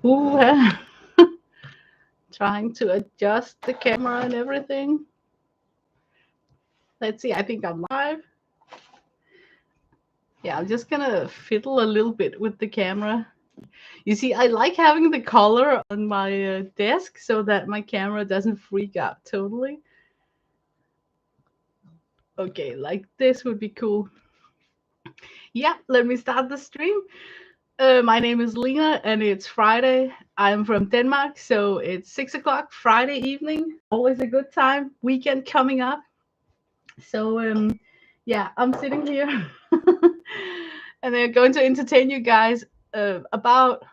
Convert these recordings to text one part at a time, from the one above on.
Ooh, trying to adjust the camera and everything. Let's see, I think I'm live. Yeah, I'm just gonna fiddle a little bit with the camera. You see, I like having the color on my desk so that my camera doesn't freak out totally. Okay, like this would be cool. Yeah, let me start the stream. My name is Lena, and it's Friday. I'm from Denmark, so it's 6 o'clock Friday evening. Always a good time. Weekend coming up. So, yeah, I'm sitting here, and they're going to entertain you guys about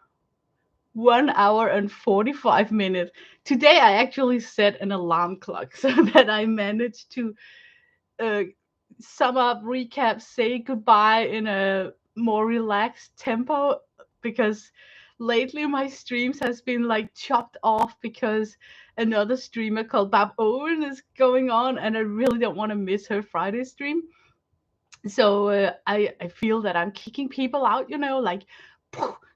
1 hour and 45 minutes. Today, I actually set an alarm clock so that I managed to uh, sum up, recap, say goodbye in a more relaxed tempo because lately my streams has been like chopped off because another streamer called Bab Owen is going on and I really don't want to miss her Friday stream. So I feel that I'm kicking people out, like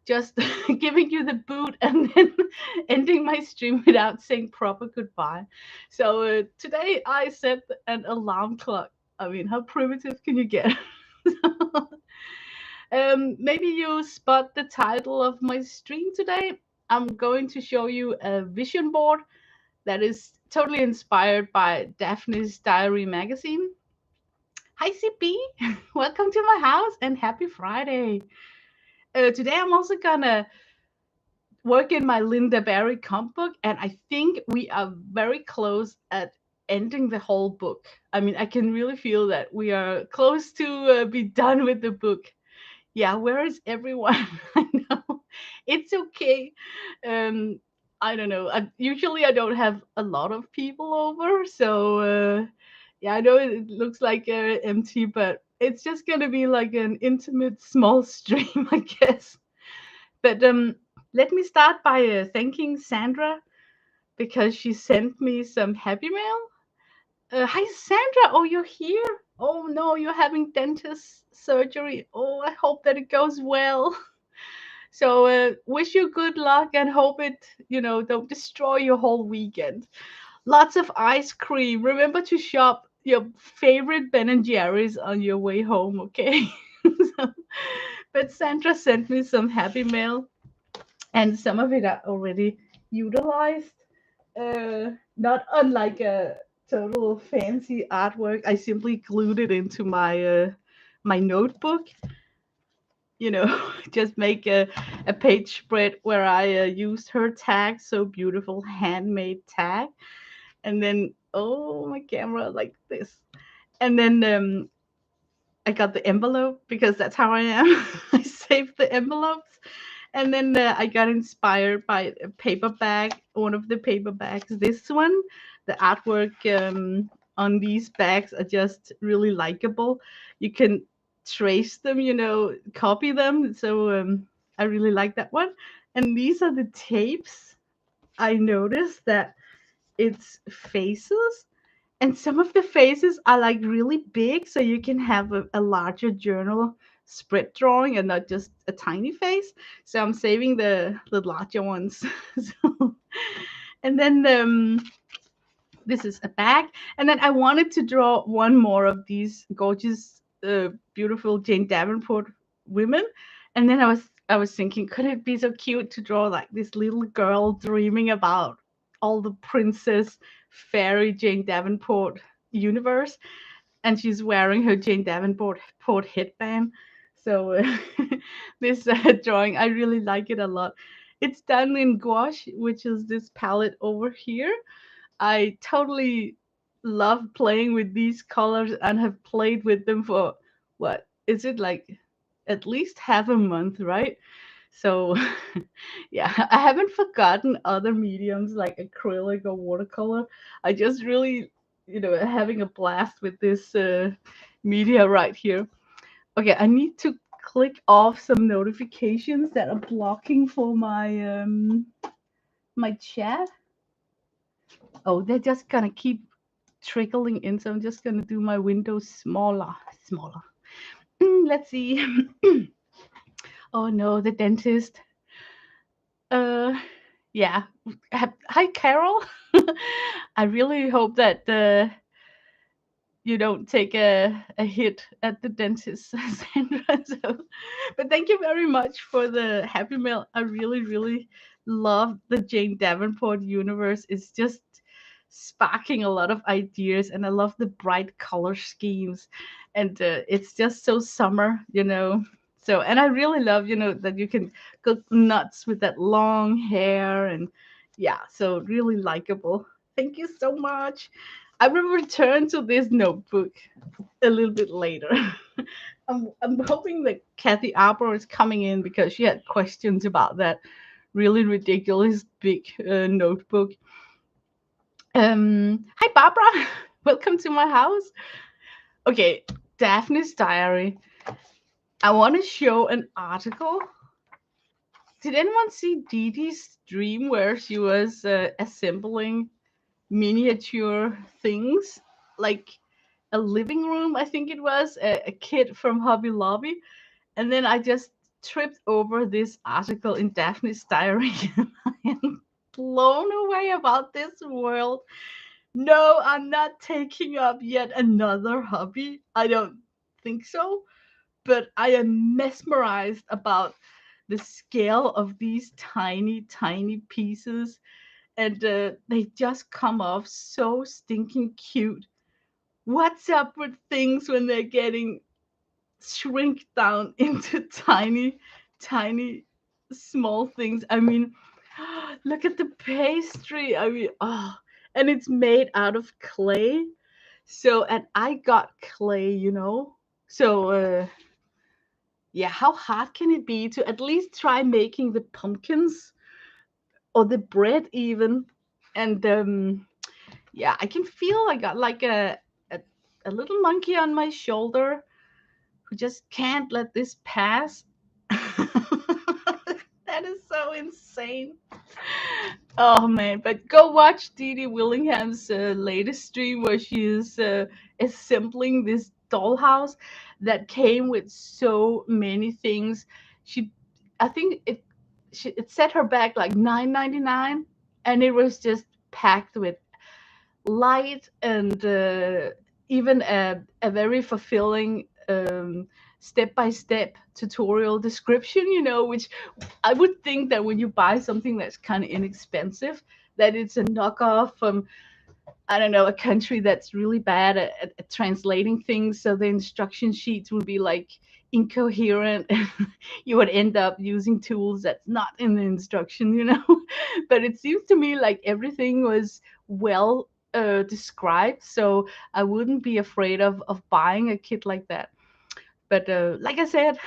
just giving you the boot and then ending my stream without saying proper goodbye. So today I set an alarm clock. I mean, how primitive can you get? Maybe you spot the title of my stream today. I'm going to show you a vision board that is totally inspired by Daphne's Diary magazine. Hi, CP. Welcome to my house and happy Friday. Today I'm also gonna work in my Lynda Barry compbook, and I think we are very close at ending the whole book. I mean, I can really feel that we are close to be done with the book. Yeah, where is everyone? I know it's okay. Um, I don't know. Usually I don't have a lot of people over, so yeah, I know it looks like empty, but it's just gonna be like an intimate small stream, I guess. But let me start by thanking Sandra because she sent me some happy mail. Hi, Sandra. Oh, you're here. Oh no, you're having dentist surgery. Oh, I hope that it goes well. So, wish you good luck and hope it, don't destroy your whole weekend. Lots of ice cream. Remember to shop your favorite Ben and Jerry's on your way home, okay? So, but Sandra sent me some happy mail, and some of it I already utilized. Not unlike a total fancy artwork, I simply glued it into my notebook. Just make a page spread where I used her tag, so beautiful handmade tag, and then my camera like this, and then I got the envelope because that's how I am. I saved the envelopes, and then I got inspired by a paper bag, one of the paper bags. This one, the artwork on these bags are just really likable. You can trace them, copy them. So I really like that one. And these are the tapes. I noticed that it's faces, and some of the faces are like really big, so you can have a larger journal spread drawing and not just a tiny face. So I'm saving the larger ones. So, and then this is a bag, and then I wanted to draw one more of these gorgeous, beautiful Jane Davenport women, and then I was thinking, could it be so cute to draw like this little girl dreaming about all the princess fairy Jane Davenport universe, and she's wearing her Jane Davenport headband. So this drawing, I really like it a lot. It's done in gouache, which is this palette over here. I totally love playing with these colors and have played with them for what is it like at least half a month, right? So yeah, I haven't forgotten other mediums like acrylic or watercolor. I just really, having a blast with this media right here. Okay, I need to click off some notifications that are blocking for my chat. Oh, they're just gonna keep trickling in, so I'm just gonna do my windows smaller, smaller. Let's see. Oh no, the dentist. Uh, yeah. Hi, Carol. I really hope that you don't take a hit at the dentist, Sandra. So, but thank you very much for the happy mail. I really, really love the Jane Davenport universe. It's just sparking a lot of ideas, and I love the bright color schemes, and it's just so summer, you know. So, and I really love, you know, that you can go nuts with that long hair, and yeah, so really likable. Thank you so much. I will return to this notebook a little bit later. I'm hoping that Kathy Arbor is coming in because she had questions about that really ridiculous big notebook. Hi, Barbara. Welcome to my house. Okay, Daphne's diary. I want to show an article. Did anyone see Dee Dee's dream where she was assembling miniature things like a living room? I think it was a kid from Hobby Lobby. And then I just tripped over this article in Daphne's diary. I am blown away about this world. No, I'm not taking up yet another hobby. I don't think so. But I am mesmerized about the scale of these tiny, tiny pieces. And they just come off so stinking cute. What's up with things when they're getting shrink down into tiny, tiny, small things? I mean, look at the pastry. I mean, oh, and it's made out of clay. So, and I got clay, you know. So, yeah, how hard can it be to at least try making the pumpkins or the bread even? And yeah, I can feel I got like a, a little monkey on my shoulder who just can't let this pass. That is so insane. Oh man, but go watch Dee Dee Willingham's latest stream where she is assembling this dollhouse that came with so many things. She, I think it set her back like 9.99, and it was just packed with light and even a very fulfilling step-by-step tutorial description, you know, which I would think that when you buy something that's kind of inexpensive, that it's a knockoff from, I don't know, a country that's really bad at translating things. So the instruction sheets would be like incoherent. And you would end up using tools that's not in the instruction, you know. But it seems to me like everything was well described. So I wouldn't be afraid of buying a kit like that. But like I said,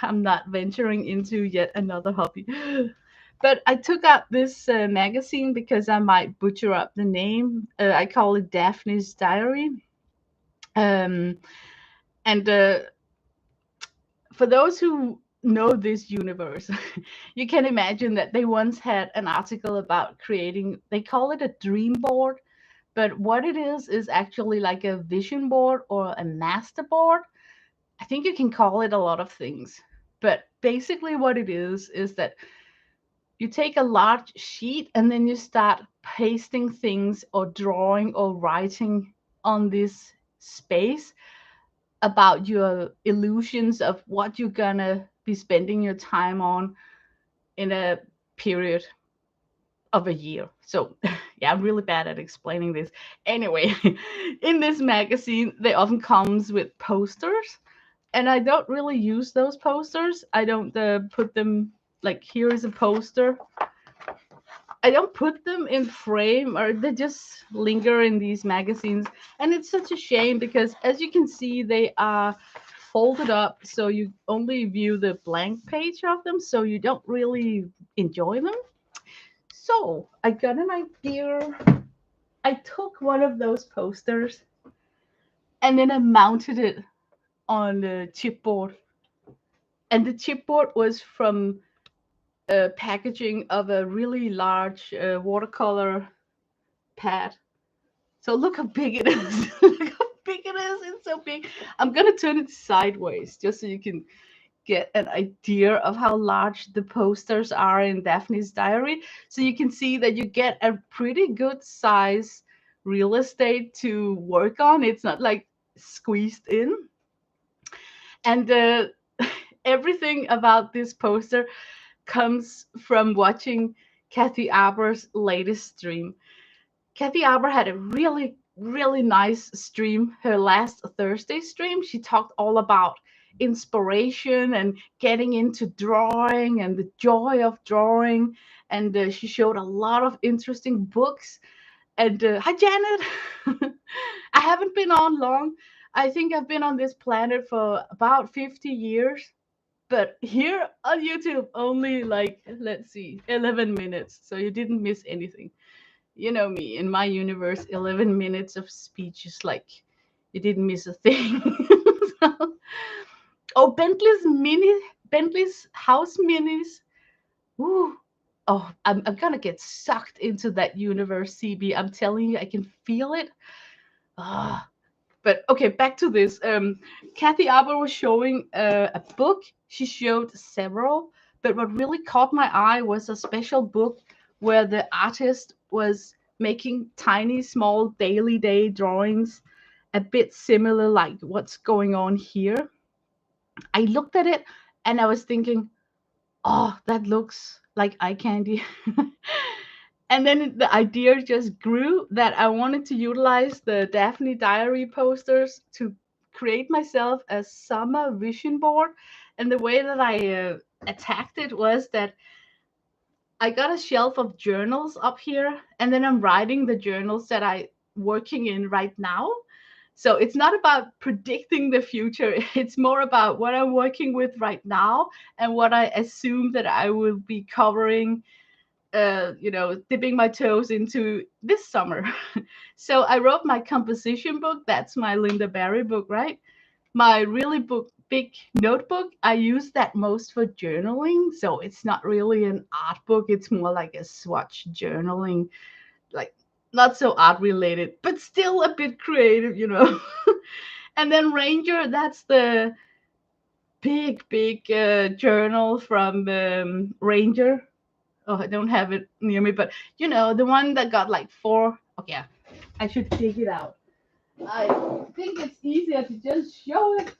I'm not venturing into yet another hobby. But I took out this magazine because I might butcher up the name. I call it Daphne's Diary. Um, and for those who know this universe, you can imagine that they once had an article about creating, they call it a dream board. But what it is actually like a vision board or a master board. I think you can call it a lot of things. But basically, what it is that you take a large sheet and then you start pasting things or drawing or writing on this space about your illusions of what you're gonna be spending your time on in a period of a year. So, yeah, I'm really bad at explaining this. Anyway, in this magazine, they often comes with posters, and I don't really use those posters. I don't put them like here is a poster. I don't put them in frame, or they just linger in these magazines. And it's such a shame because, as you can see, they are folded up so you only view the blank page of them, so you don't really enjoy them. So I got an idea. I took one of those posters and then I mounted it on the chipboard. And the chipboard was from packaging of a really large watercolor pad. So look how big it is. Look how big it is. It's so big. I'm gonna turn it sideways just so you can get an idea of how large the posters are in Daphne's diary. So you can see that you get a pretty good size real estate to work on. It's not like squeezed in. And everything about this poster comes from watching Kathy Aber's latest stream. Kathy Aber had a really, really nice stream. Her last Thursday stream, she talked all about inspiration and getting into drawing and the joy of drawing. And she showed a lot of interesting books. And hi, Janet. I haven't been on long. I think I've been on this planet for about 50 years. But here on YouTube, only like, let's see, 11 minutes. So you didn't miss anything. You know me, in my universe, 11 minutes of speech is like you didn't miss a thing. So, oh, Bentley's house minis. Ooh. Oh, I'm gonna get sucked into that universe, CB. I'm telling you, I can feel it. Ah, but okay, back to this. Kathy Aber was showing a book. She showed several, but what really caught my eye was a special book where the artist was making tiny, small daily day drawings, a bit similar like what's going on here. I looked at it and I was thinking, oh, that looks like eye candy. And then the idea just grew that I wanted to utilize the Daphne Diary posters to create myself a summer vision board. And the way that I attacked it was that I got a shelf of journals up here, and then I'm writing the journals that I'm working in right now. So it's not about predicting the future. It's more about what I'm working with right now and what I assume that I will be covering, dipping my toes into this summer. So I wrote my composition book. That's my Lynda Barry book, right? My really big notebook, I use that most for journaling. So it's not really an art book. It's more like a swatch journaling, like not so art related, but still a bit creative. And then Ranger, that's the big journal from Ranger. Oh, I don't have it near me, but the one that got like four. Okay, yeah, I should dig it out. I think it's easier to just show it.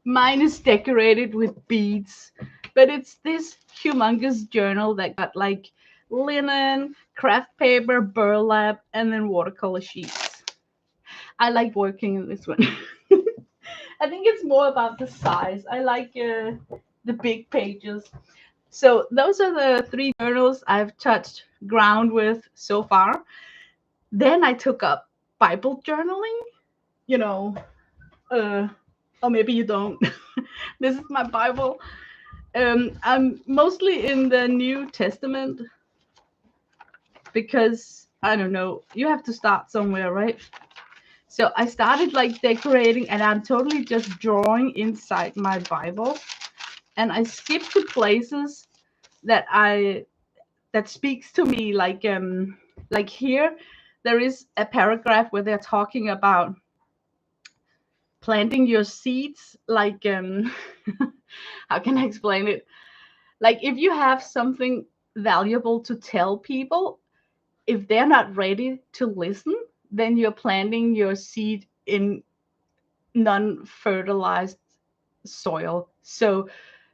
Mine is decorated with beads, but it's this humongous journal that got like linen, craft paper, burlap, and then watercolor sheets. I like working in this one. I think it's more about the size. I like the big pages. So those are the three journals I've touched ground with so far. Then I took up Bible journaling, you know, or maybe you don't. This is my Bible. I'm mostly in the New Testament because I don't know, you have to start somewhere, right? So I started like decorating and I'm totally just drawing inside my Bible. And I skipped to places that speaks to me, like here there is a paragraph where they're talking about planting your seeds, like how can I explain it? Like if you have something valuable to tell people, if they're not ready to listen, then you're planting your seed in non-fertilized soil. So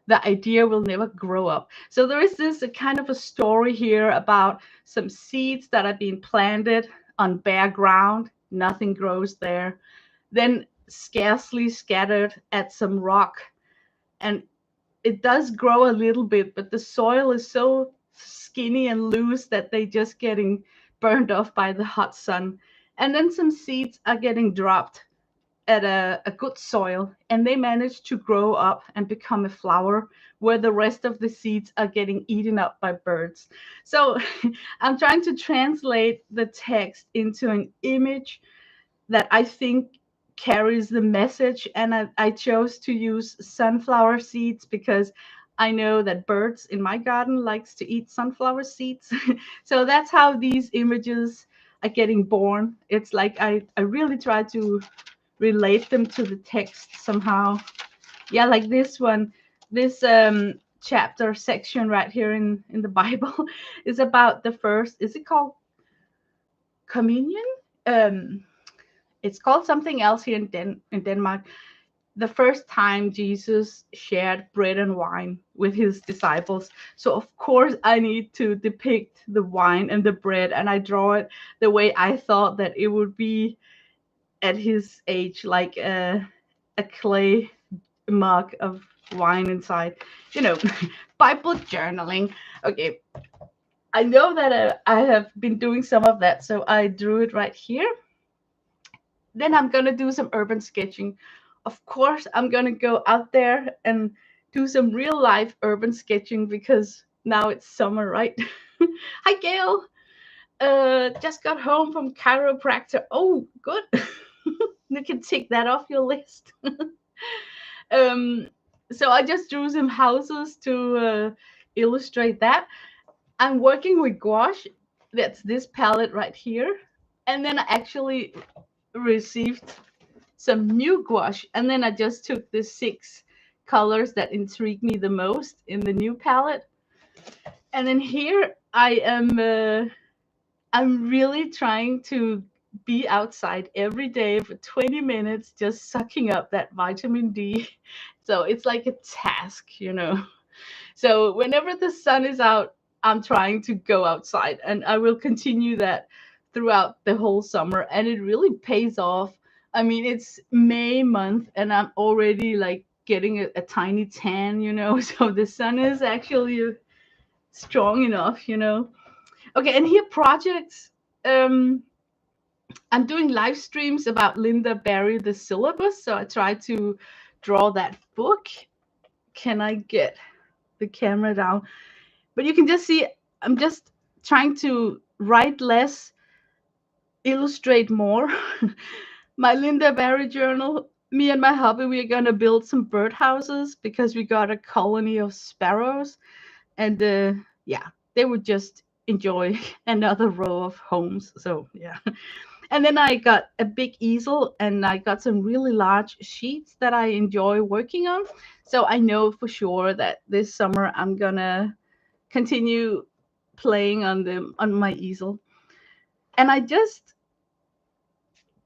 the idea will never grow up. So there is this kind of a story here about some seeds that are being planted on bare ground. Nothing grows there. Then scarcely scattered at some rock. And it does grow a little bit, but the soil is so skinny and loose that they just getting burned off by the hot sun. And then some seeds are getting dropped at a good soil, and they manage to grow up and become a flower where the rest of the seeds are getting eaten up by birds. So I'm trying to translate the text into an image that I think carries the message. And I chose to use sunflower seeds because I know that birds in my garden likes to eat sunflower seeds. So that's how these images are getting born. It's like I really try to relate them to the text somehow. Yeah, like this one, this chapter section right here in the Bible is about the first. Is it called communion? Um, it's called something else here in Denmark. The first time Jesus shared bread and wine with his disciples. So of course I need to depict the wine and the bread, and I draw it the way I thought that it would be at his age, like a clay mug of wine inside. You know, Bible journaling. Okay, I know that I have been doing some of that, so I drew it right here. Then I'm gonna do some urban sketching. Of course, I'm gonna go out there and do some real life urban sketching because now it's summer, right? Hi, Gail. Just got home from chiropractor. Oh, good. You can tick that off your list. um, so I just drew some houses to illustrate that. I'm working with gouache. That's this palette right here. And then I actually received some new gouache, and then I just took the 6 colors that intrigue me the most in the new palette. And then here I am I'm really trying to be outside every day for 20 minutes just sucking up that vitamin D. So it's like a task, you know. So whenever the sun is out, I'm trying to go outside, and I will continue that throughout the whole summer, and it really pays off. I mean, it's May month and I'm already like getting a tiny tan, you know. So the sun is actually strong enough, you know. Okay, and here projects. Um I'm doing live streams about Lynda Barry, the Syllabus. So I try to draw that book. Can I get the camera down? But you can just see I'm just trying to write less, illustrate more. My Lynda Barry journal, me and my hubby, we're gonna build some birdhouses because we got a colony of sparrows, and yeah, they would just enjoy another row of homes. So yeah. And then I got a big easel and I got some really large sheets that I enjoy working on. So I know for sure that this summer I'm gonna continue playing on my easel. And I just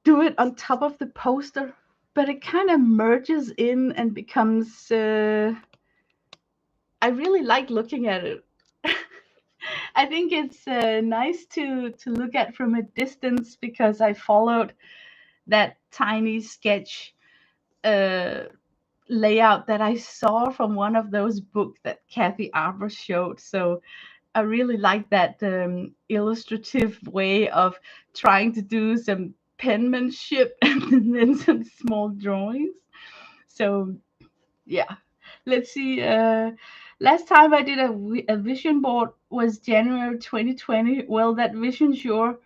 do it on top of the poster, but it kind of merges in and becomes I really like looking at it. I think it's nice to look at from a distance because I followed that tiny sketch uh, layout that I saw from one of those books that Kathy Arbor showed. So I really like that illustrative way of trying to do some penmanship and then some small drawings. So yeah, let's see. Last time I did a vision board was January 2020. Well, that vision sure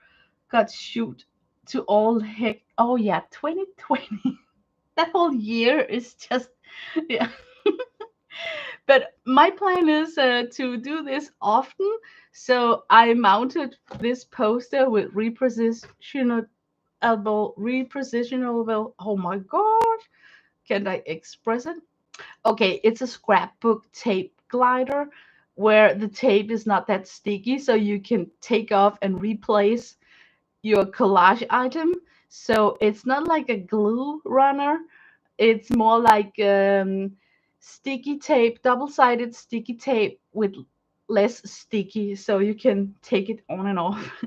got shoot to all heck. Oh yeah, 2020. That whole year is just yeah. But my plan is to do this often. So I mounted this poster with repositionable. Oh my gosh, can I express it? Okay, it's a scrapbook tape glider where the tape is not that sticky, so you can take off and replace your collage item. So it's not like a glue runner. It's more like sticky tape, double-sided sticky tape with less sticky, so you can take it on and off.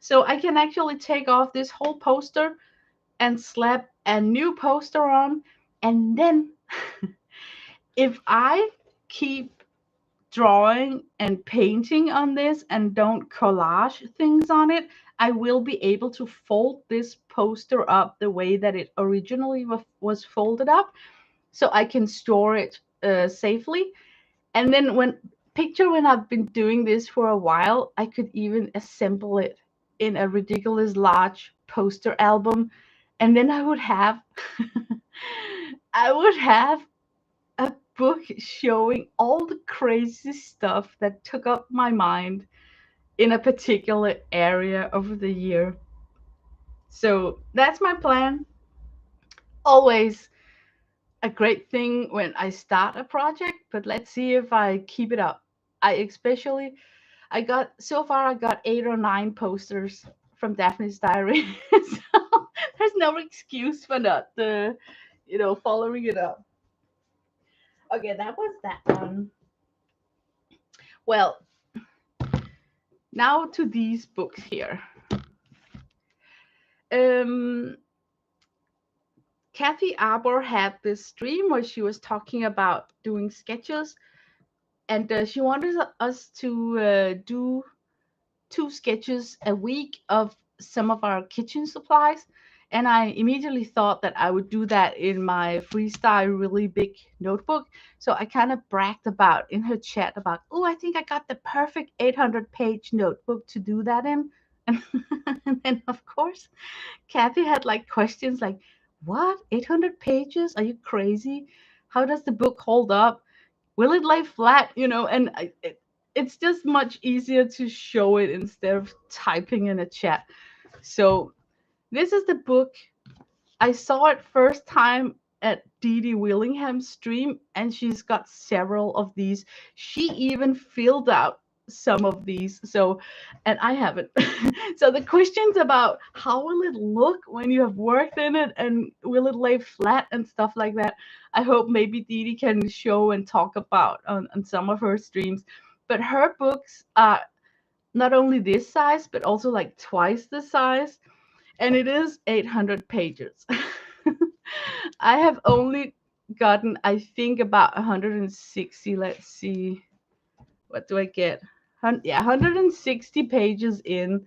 So I can actually take off this whole poster and slap a new poster on, and then if I keep drawing and painting on this and don't collage things on it, I will be able to fold this poster up the way that it originally was folded up, so I can store it safely. And then when I've been doing this for a while, I could even assemble it in a ridiculous large poster album, and then I would have I would have a book showing all the crazy stuff that took up my mind in a particular area over the year. So that's my plan. always a great thing when I start a project, but let's see if I keep it up. I got so far I got 8 or 9 posters from Daphne's diary. So there's no excuse for not following it up. Okay, that was that one. Well, now to these books here. Um Kathy Arbor had this stream where she was talking about doing sketches, and she wanted us to do 2 sketches a week of some of our kitchen supplies. And I immediately thought that I would do that in my freestyle really big notebook. So I kind of bragged about in her chat about, oh, I think I got the perfect 800-page notebook to do that in. And, and then, of course, Kathy had like questions like, what? 800 pages? Are you crazy? How does the book hold up? Will it lay flat? And it's just much easier to show it instead of typing in a chat. So this is the book. I saw it first time at Dee Dee Willingham's stream, and she's got several of these. She even filled out some of these. So, and I haven't. So the questions about how will it look when you have worked in it, and will it lay flat and stuff like that, I hope maybe Dee Dee can show and talk about on some of her streams. But her books are not only this size, but also like twice the size, and it is 800 pages. I have only gotten, I think, about 160. Let's see, what do I get? Yeah, 160 pages in.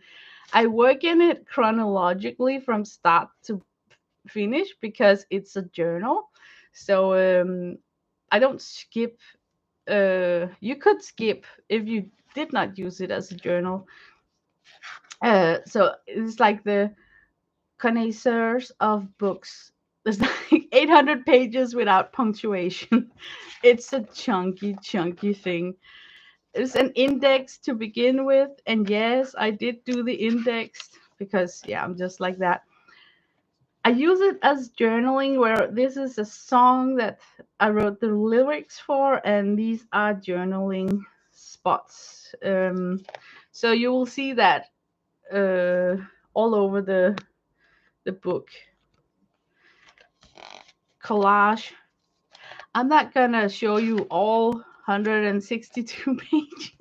I work in it chronologically from start to finish because it's a journal. So I don't skip. You could skip if you did not use it as a journal. So it's like the connoisseurs of books. There's like 800 pages without punctuation. It's a chunky thing. It's an index to begin with. And yes, I did do the index because, yeah, I'm just like that. I use it as journaling, where this is a song that I wrote the lyrics for, and these are journaling spots. So you will see that all over the book. Collage. I'm not gonna show you all 162 pages,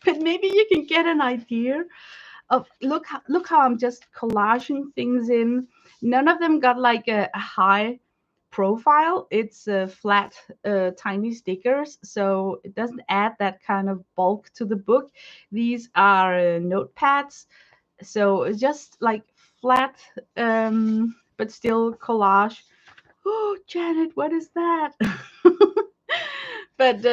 but maybe you can get an idea of look how I'm just collaging things in. None of them got like a high profile. It's flat, tiny stickers, so it doesn't add that kind of bulk to the book. These are notepads, so it's just like flat, but still collage. Oh, Janet, what is that? But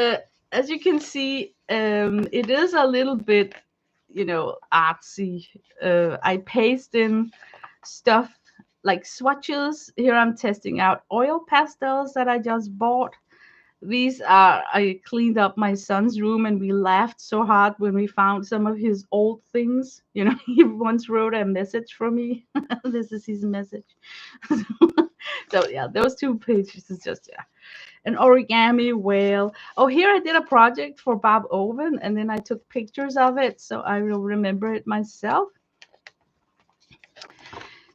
as you can see, it is a little bit, artsy. I paste in stuff like swatches. Here I'm testing out oil pastels that I just bought. These are, I cleaned up my son's room and we laughed so hard when we found some of his old things. He once wrote a message for me. This is his message. So yeah, those 2 pages is just, yeah. An origami whale. Oh, here I did a project for Bob Owen, and then I took pictures of it, so I will remember it myself.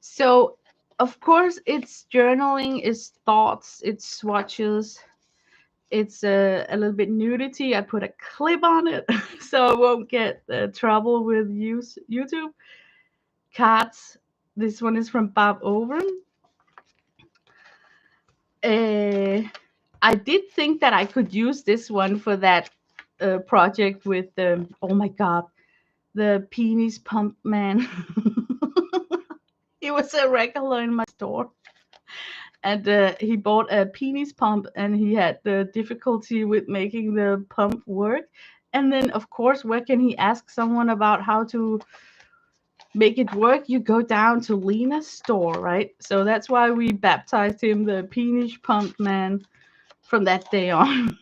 So, of course, it's journaling, it's thoughts, it's swatches, it's a little bit nudity. I put a clip on it so I won't get trouble with YouTube. Cats. This one is from Bob Owen. I did think that I could use this one for that project with the, oh my god, the penis pump man. He was a regular in my store, and he bought a penis pump, and he had the difficulty with making the pump work. And then, of course, where can he ask someone about how to make it work? You go down to Lena's store, right? So that's why we baptized him the penis pump man from that day on.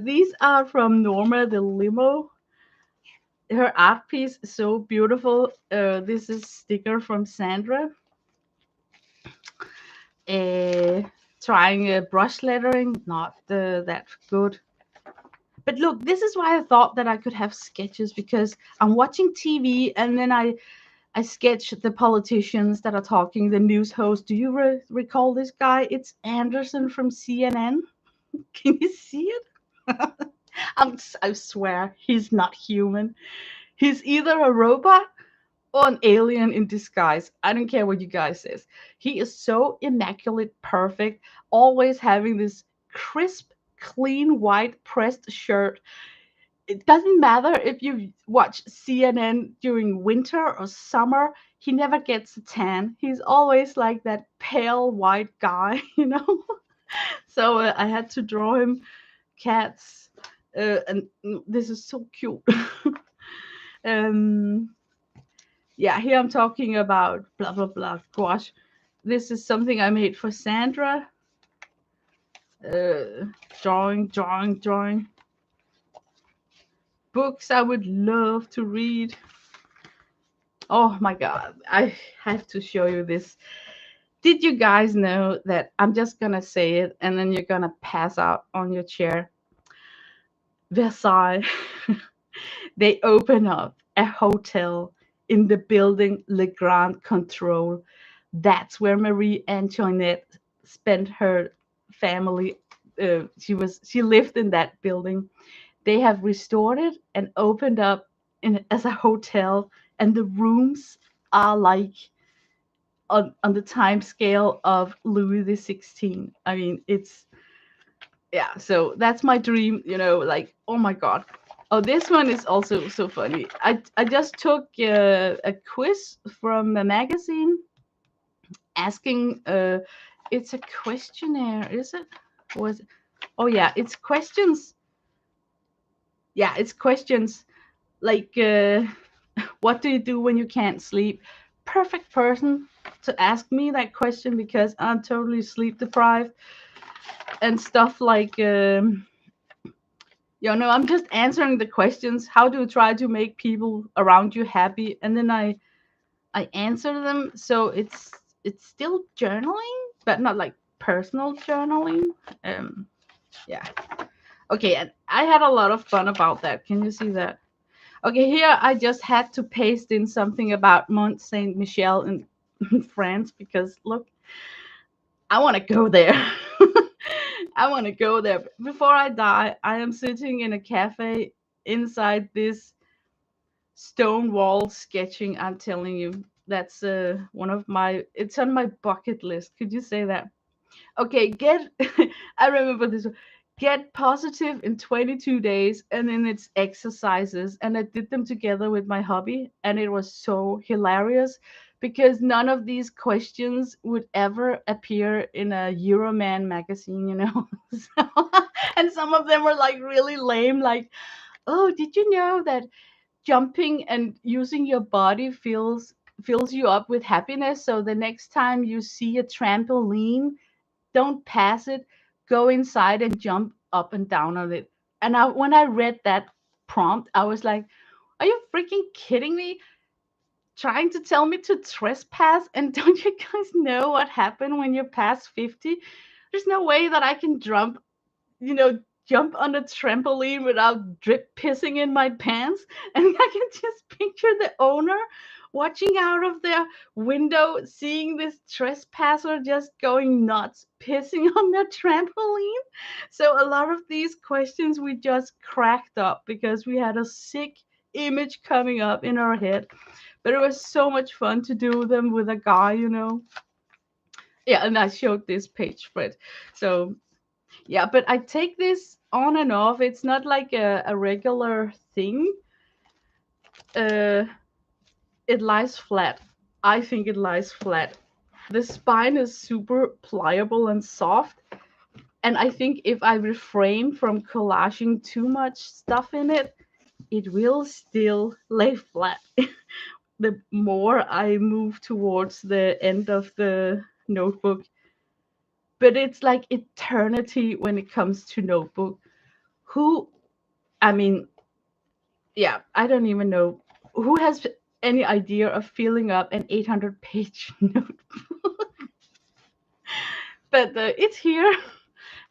These are from Norma the Limo. Her art piece is so beautiful. This is sticker from Sandra. trying brush lettering, not that good. But look, this is why I thought that I could have sketches, because I'm watching TV and then I sketch the politicians that are talking, the news host. Do you recall this guy? It's Anderson from CNN. Can you see it? I swear he's not human. He's either a robot or an alien in disguise. I don't care what you guys says. He is so immaculate, perfect, always having this crisp, clean, white pressed shirt. It doesn't matter if you watch CNN during winter or summer, he never gets a tan. He's always like that pale white guy, you know? So I had to draw him cats. And this is so cute. um, yeah, here I'm talking about blah, blah, blah. Gosh, this is something I made for Sandra. Drawing. Books I would love to read. Oh my God, I have to show you this. Did you guys know that I'm just gonna say it and then you're gonna pass out on your chair? Versailles. They open up a hotel in the building Le Grand Control. That's where Marie Antoinette spent her family. She lived in that building. They have restored it and opened up as a hotel, and the rooms are like on the time scale of Louis the 16th. I mean, it's yeah. So that's my dream. Like, oh my God. Oh, this one is also so funny. I just took a quiz from a magazine asking. It's a questionnaire, is it? Was Oh yeah, it's questions. Yeah, it's questions like what do you do when you can't sleep? Perfect person to ask me that question because I'm totally sleep deprived and stuff like I'm just answering the questions. How do you try to make people around you happy? And then I answer them. So it's still journaling, but not like personal journaling. Um, yeah. Okay, and I had a lot of fun about that. Can you see that? Okay, here I just had to paste in something about Mont Saint-Michel in France because look, I want to go there. I want to go there. Before I die, I am sitting in a cafe inside this stone wall sketching. I'm telling you, that's one of my. It's on my bucket list. Could you say that? Okay, get. I remember this one. Get positive in 22 days, and then it's exercises, and I did them together with my hubby, and it was so hilarious because none of these questions would ever appear in a Euroman magazine. So, and some of them were like really lame, like, oh, did you know that jumping and using your body fills you up with happiness? So the next time you see a trampoline, don't pass it, go inside and jump up and down on it. And when I read that prompt, I was like, are you freaking kidding me? Trying to tell me to trespass? And don't you guys know what happened when you're past 50? There's no way that I can you know, jump on a trampoline without drip pissing in my pants. And I can just picture the owner watching out of their window, seeing this trespasser just going nuts, pissing on their trampoline. So a lot of these questions we just cracked up because we had a sick image coming up in our head. But it was so much fun to do them with a guy. Yeah, and I showed this page spread. So yeah, but I take this on and off. It's not like a regular thing. Uh, it lies flat. I think it lies flat. The spine is super pliable and soft. And I think if I refrain from collaging too much stuff in it, it will still lay flat. The more I move towards the end of the notebook, but it's like eternity when it comes to notebook. Who, I mean, yeah, I don't even know who has any idea of filling up an 800-page notebook. but it's here.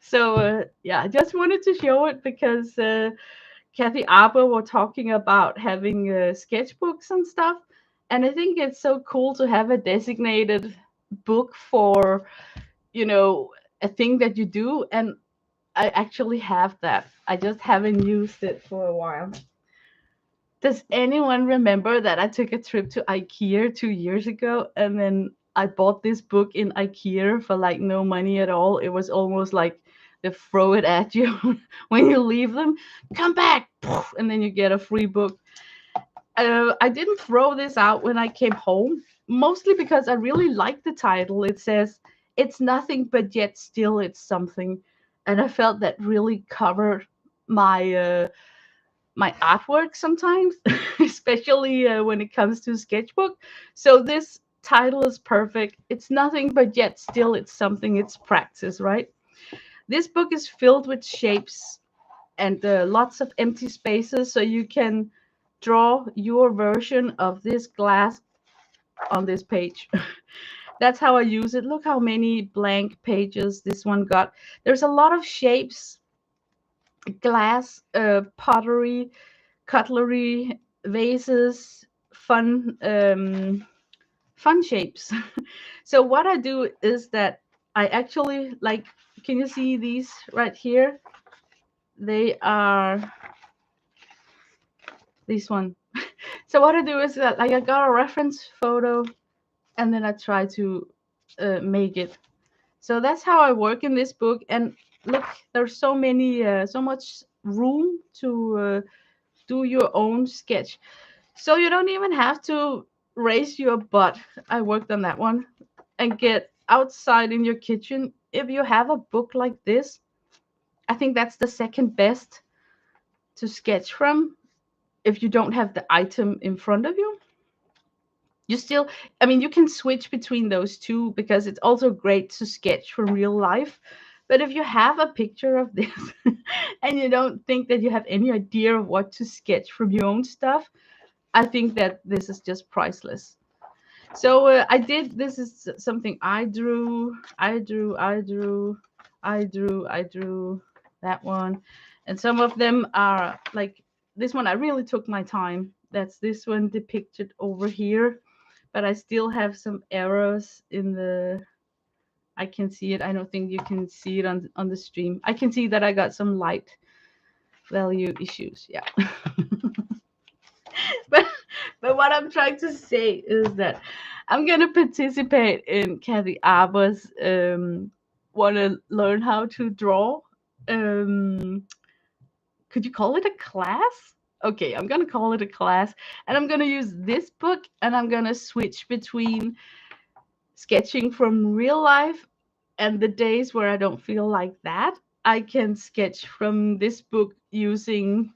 So yeah, I just wanted to show it because Kathy Arbor were talking about having sketchbooks and stuff, and I think it's so cool to have a designated book for, you know, a thing that you do. And I actually have that. I just haven't used it for a while. Does anyone remember that I took a trip to IKEA 2 years ago, and then I bought this book in IKEA for like no money at all? It was almost like they throw it at you when you leave them. Come back, poof, and then you get a free book. I didn't throw this out when I came home, mostly because I really like the title. It says, "It's nothing, but yet still it's something." And I felt that really covered my my artwork sometimes, especially when it comes to sketchbook. So this title is perfect. It's nothing, but yet still it's something. It's practice, right? This book is filled with shapes and lots of empty spaces, so you can draw your version of this glass on this page. That's how I use it. Look how many blank pages this one got. There's a lot of shapes, glass, pottery, cutlery, vases, fun shapes. So what I do is that I actually like, can you see these right here? They are this one. So what I do is that like I got a reference photo and then I try to make it. So that's how I work in this book. And look, there's so many, so much room to do your own sketch. So you don't even have to raise your butt. I worked on that one. And get outside in your kitchen. If you have a book like this, I think that's the second best to sketch from if you don't have the item in front of you. You still, I mean, you can switch between those two because it's also great to sketch from real life. But if you have a picture of this and you don't think that you have any idea of what to sketch from your own stuff, I think that this is just priceless. So I did, this is something I drew that one. And some of them are like this one, I really took my time. That's this one depicted over here. But I still have some errors in the, I can see it. I don't think you can see it on the stream. I can see that I got some light value issues. Yeah. but but what I'm trying to say is that I'm gonna participate in Kathy Arbor's want to learn how to draw. Um, could you call it a class? Okay, I'm gonna call it a class, and I'm gonna use this book, and I'm gonna switch between sketching from real life and the days where I don't feel like that. I can sketch from this book using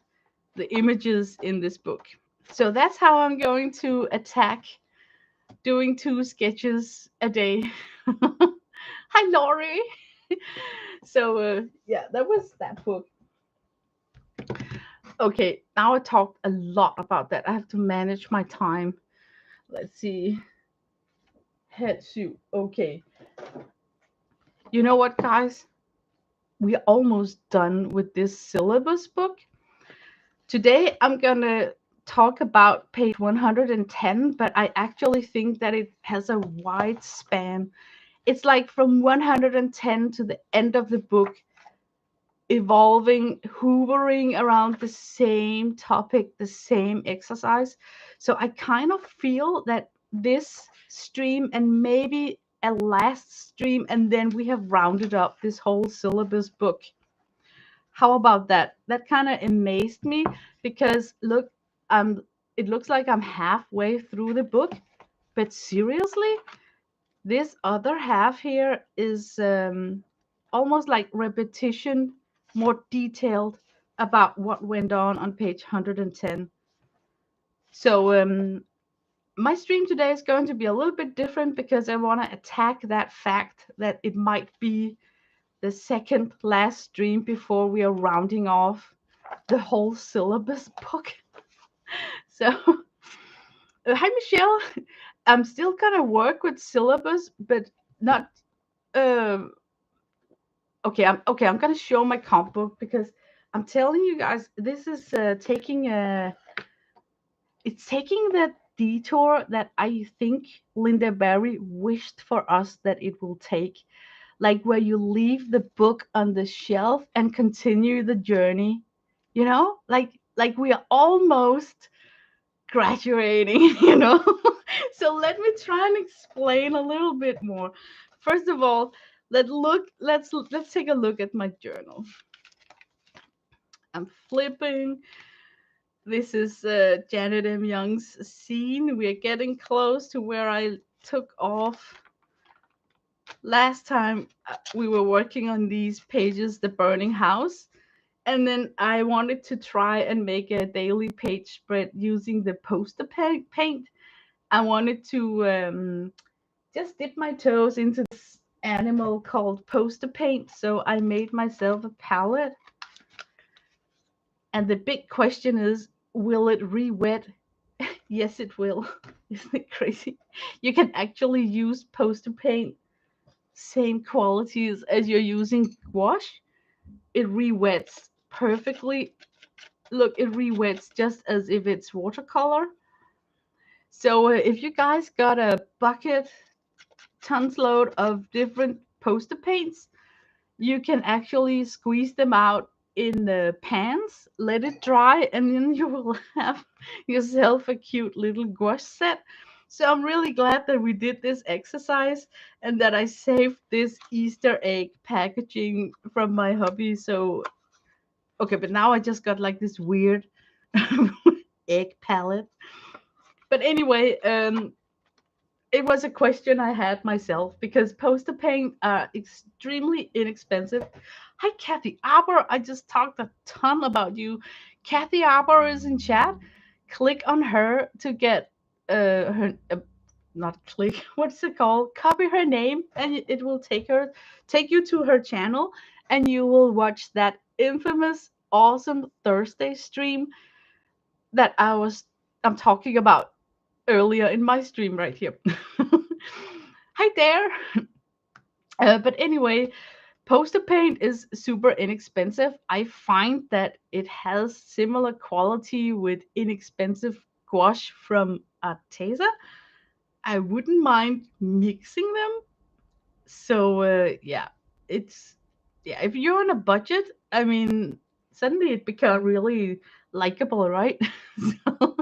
the images in this book. So that's how I'm going to attack doing 2 sketches a day. Hi, Lori. So, yeah, that was that book. Okay, now I talked a lot about that. I have to manage my time. Let's see. Head suit. Okay. You know what, guys? We're almost done with this syllabus book. Today, I'm going to talk about page 110, but I actually think that it has a wide span. It's like from 110 to the end of the book, evolving, hovering around the same topic, the same exercise. So I kind of feel that this stream and maybe a last stream, and then we have rounded up this whole syllabus book. How about that? That kind of amazed me because look, it looks like I'm halfway through the book, but seriously, this other half here is almost like repetition, more detailed about what went on page 110. So my stream today is going to be a little bit different because I want to attack that fact that it might be the second last stream before we are rounding off the whole syllabus book. So, hi Michelle. I'm still gonna work with syllabus, but not. I'm gonna show my comp book because I'm telling you guys, this is taking that detour that I think Lynda Barry wished for us that it will take, like where you leave the book on the shelf and continue the journey, like we are almost graduating, So let me try and explain a little bit more. First of all, let's take a look at my journal. I'm flipping. This is Janet M. Young's scene. We are getting close to where I took off last time. We were working on these pages, The Burning House. And then I wanted to try and make a daily page spread using the poster paint. I wanted to just dip my toes into this animal called poster paint. So I made myself a palette. And the big question is, will it re-wet? Yes, it will. Isn't it crazy? You can actually use poster paint, same qualities as you're using gouache. It re-wets perfectly. Look, it re-wets just as if it's watercolor. So if you guys got a bucket, tons load of different poster paints, you can actually squeeze them out in the pans, let it dry, and then you will have yourself a cute little gouache set. So I'm really glad that we did this exercise and that I saved this Easter egg packaging from my hobby. So okay, but now I just got like this weird egg palette. But anyway, it was a question I had myself because poster paint are extremely inexpensive. Hi, Kathy Arbor. I just talked a ton about you. Kathy Arbor is in chat. Click on her to get her. Not click. What's it called? Copy her name, and it will take you to her channel, and you will watch that infamous, awesome Thursday stream that I'm talking about earlier in my stream right here. Hi there. But anyway, poster paint is super inexpensive. I find that it has similar quality with inexpensive gouache from Arteza. I wouldn't mind mixing them. So yeah, it's yeah. If you're on a budget, I mean, suddenly it become really likable, right? So,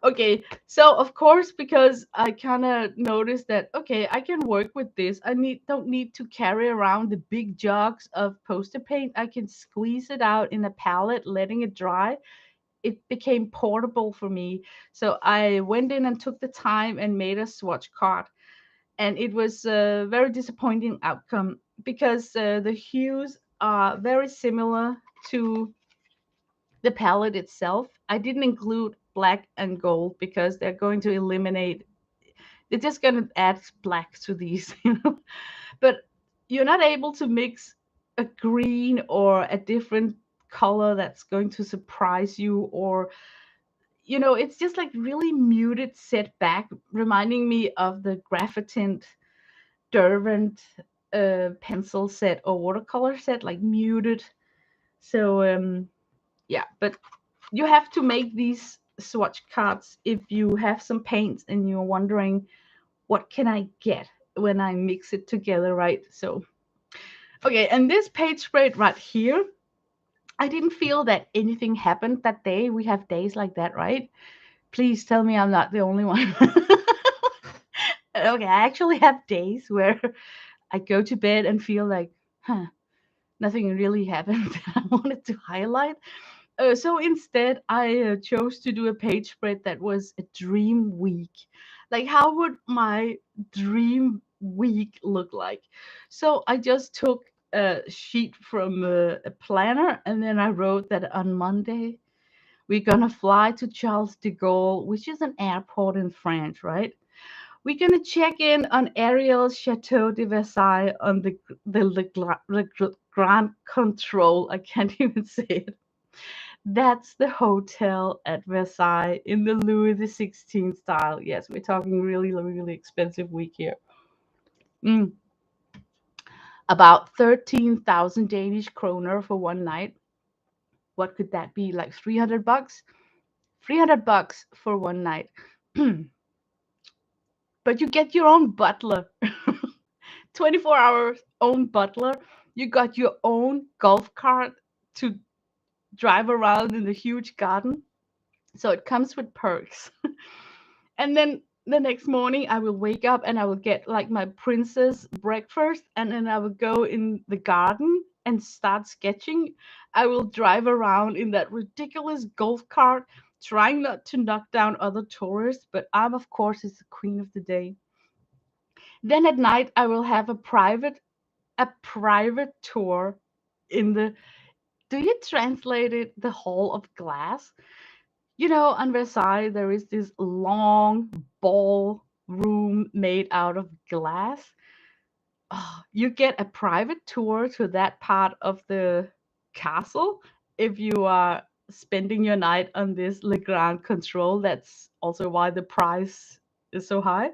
okay, so of course, because I kind of noticed that okay, I can work with this. I don't need to carry around the big jugs of poster paint. I can squeeze it out in a palette, letting it dry. It became portable for me. So I went in and took the time and made a swatch card, and it was a very disappointing outcome because the hues are very similar to the palette itself. I didn't include black and gold because they're going to eliminate, they're just going to add black to these, But you're not able to mix a green or a different color that's going to surprise you, or it's just like really muted setback, reminding me of the Graphitint Derwent pencil set or watercolor set, like muted. So yeah, but you have to make these swatch cards if you have some paints and you're wondering what can I get when I mix it together, right? So okay, and this page spread right here, I didn't feel that anything happened that day. We have days like that, right? Please tell me I'm not the only one. Okay, I actually have days where I go to bed and feel like, huh, nothing really happened that I wanted to highlight. So instead, I chose to do a page spread that was a dream week. Like, how would my dream week look like? So I just took a sheet from a planner, and then I wrote that on Monday, we're gonna fly to Charles de Gaulle, which is an airport in France, right? We're gonna check in on Ariel's Chateau de Versailles on the Grand Control. I can't even say it. That's the hotel at Versailles in the Louis XVI style. Yes, we're talking really, really expensive week here. Mm. about 13,000 Danish kroner for one night. What could that be? Like 300 bucks? 300 bucks for one night. But you get your own butler. 24 hours own butler. You got your own golf cart to drive around in the huge garden. So it comes with perks. And then the next morning, I will wake up and I will get like my princess breakfast, and then I will go in the garden and start sketching. I will drive around in that ridiculous golf cart, trying not to knock down other tourists, but I'm, of course, is the queen of the day. Then at night, I will have a private tour in the, do you translate it, the Hall of Glass? On Versailles, there is this long ballroom made out of glass. Oh, you get a private tour to that part of the castle if you are spending your night on this Le Grand Control. That's also why the price is so high.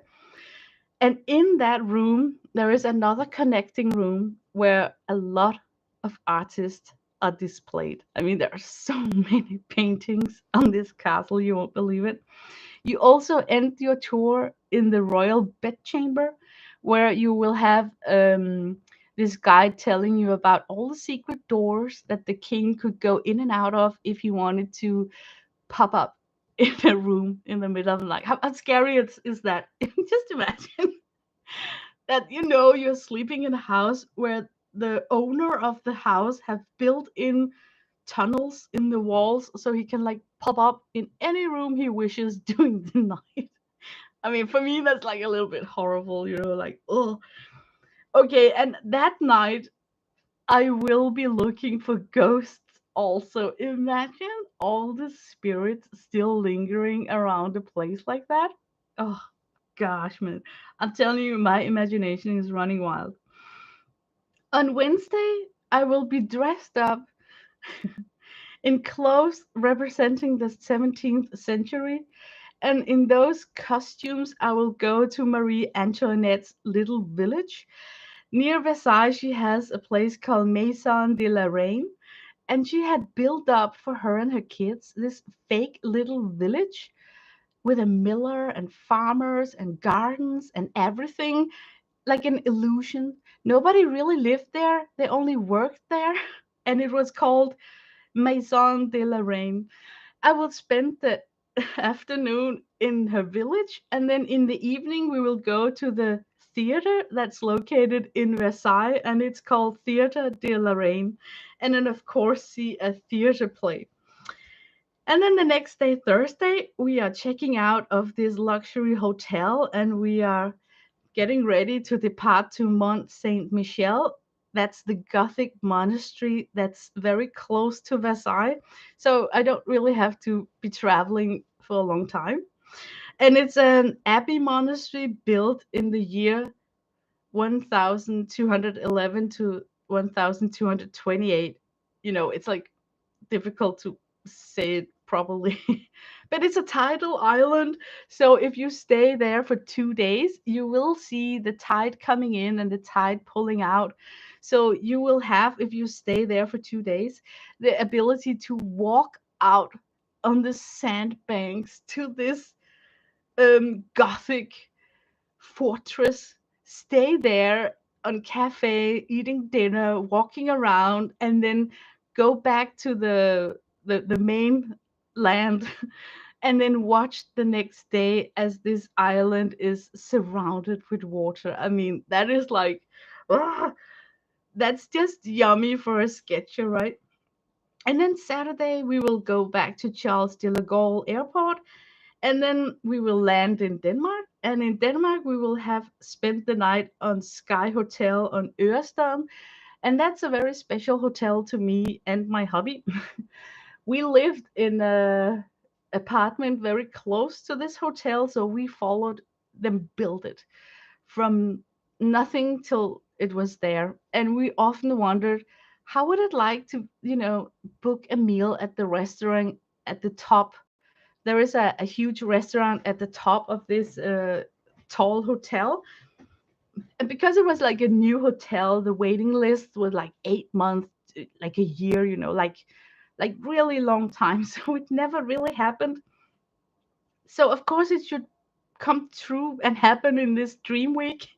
And in that room, there is another connecting room where a lot of artists are displayed. I mean, there are so many paintings on this castle, you won't believe it. You also end your tour in the royal bedchamber, where you will have this guide telling you about all the secret doors that the king could go in and out of if he wanted to pop up in a room in the middle of the night. How scary is that? Just imagine that you're sleeping in a house where the owner of the house have built in tunnels in the walls so he can like pop up in any room he wishes during the night. I mean, for me that's like a little bit horrible, like, oh. Okay, and that night I will be looking for ghosts also. Imagine all the spirits still lingering around a place like that. Oh gosh, man. I'm telling you, my imagination is running wild. On Wednesday, I will be dressed up in clothes representing the 17th century. And in those costumes, I will go to Marie Antoinette's little village. Near Versailles, she has a place called Maison de la Reine. And she had built up for her and her kids this fake little village with a miller and farmers and gardens and everything, like an illusion. Nobody really lived there, they only worked there. And it was called Maison de la Reine. I will spend the afternoon in her village, and then in the evening we will go to the theater that's located in Versailles, and it's called Theater de la Reine, and then of course see a theater play. And then the next day, Thursday, we are checking out of this luxury hotel, and we are getting ready to depart to Mont Saint-Michel. That's the Gothic monastery that's very close to Versailles. So I don't really have to be traveling for a long time. And it's an abbey monastery built in the year 1211 to 1228. It's like difficult to say it properly. But it's a tidal island. So if you stay there for 2 days, you will see the tide coming in and the tide pulling out. So you will have, if you stay there for 2 days, the ability to walk out on the sandbanks to this Gothic fortress, stay there on cafe, eating dinner, walking around, and then go back to the main land and then watch the next day as this island is surrounded with water. I mean, that is like, ah, that's just yummy for a sketcher, right? And then Saturday we will go back to Charles de Gaulle Airport, and then we will land in Denmark. And in Denmark, we will have spent the night on Sky Hotel on Ørestaden. And that's a very special hotel to me and my hubby. We lived in a apartment very close to this hotel, so we followed them build it from nothing till it was there. And we often wondered, how would it like to, book a meal at the restaurant at the top? There is a huge restaurant at the top of this tall hotel, And because it was like a new hotel, the waiting list was like 8 months, like a year, like really long time. So it never really happened. So of course it should come true and happen in this dream week.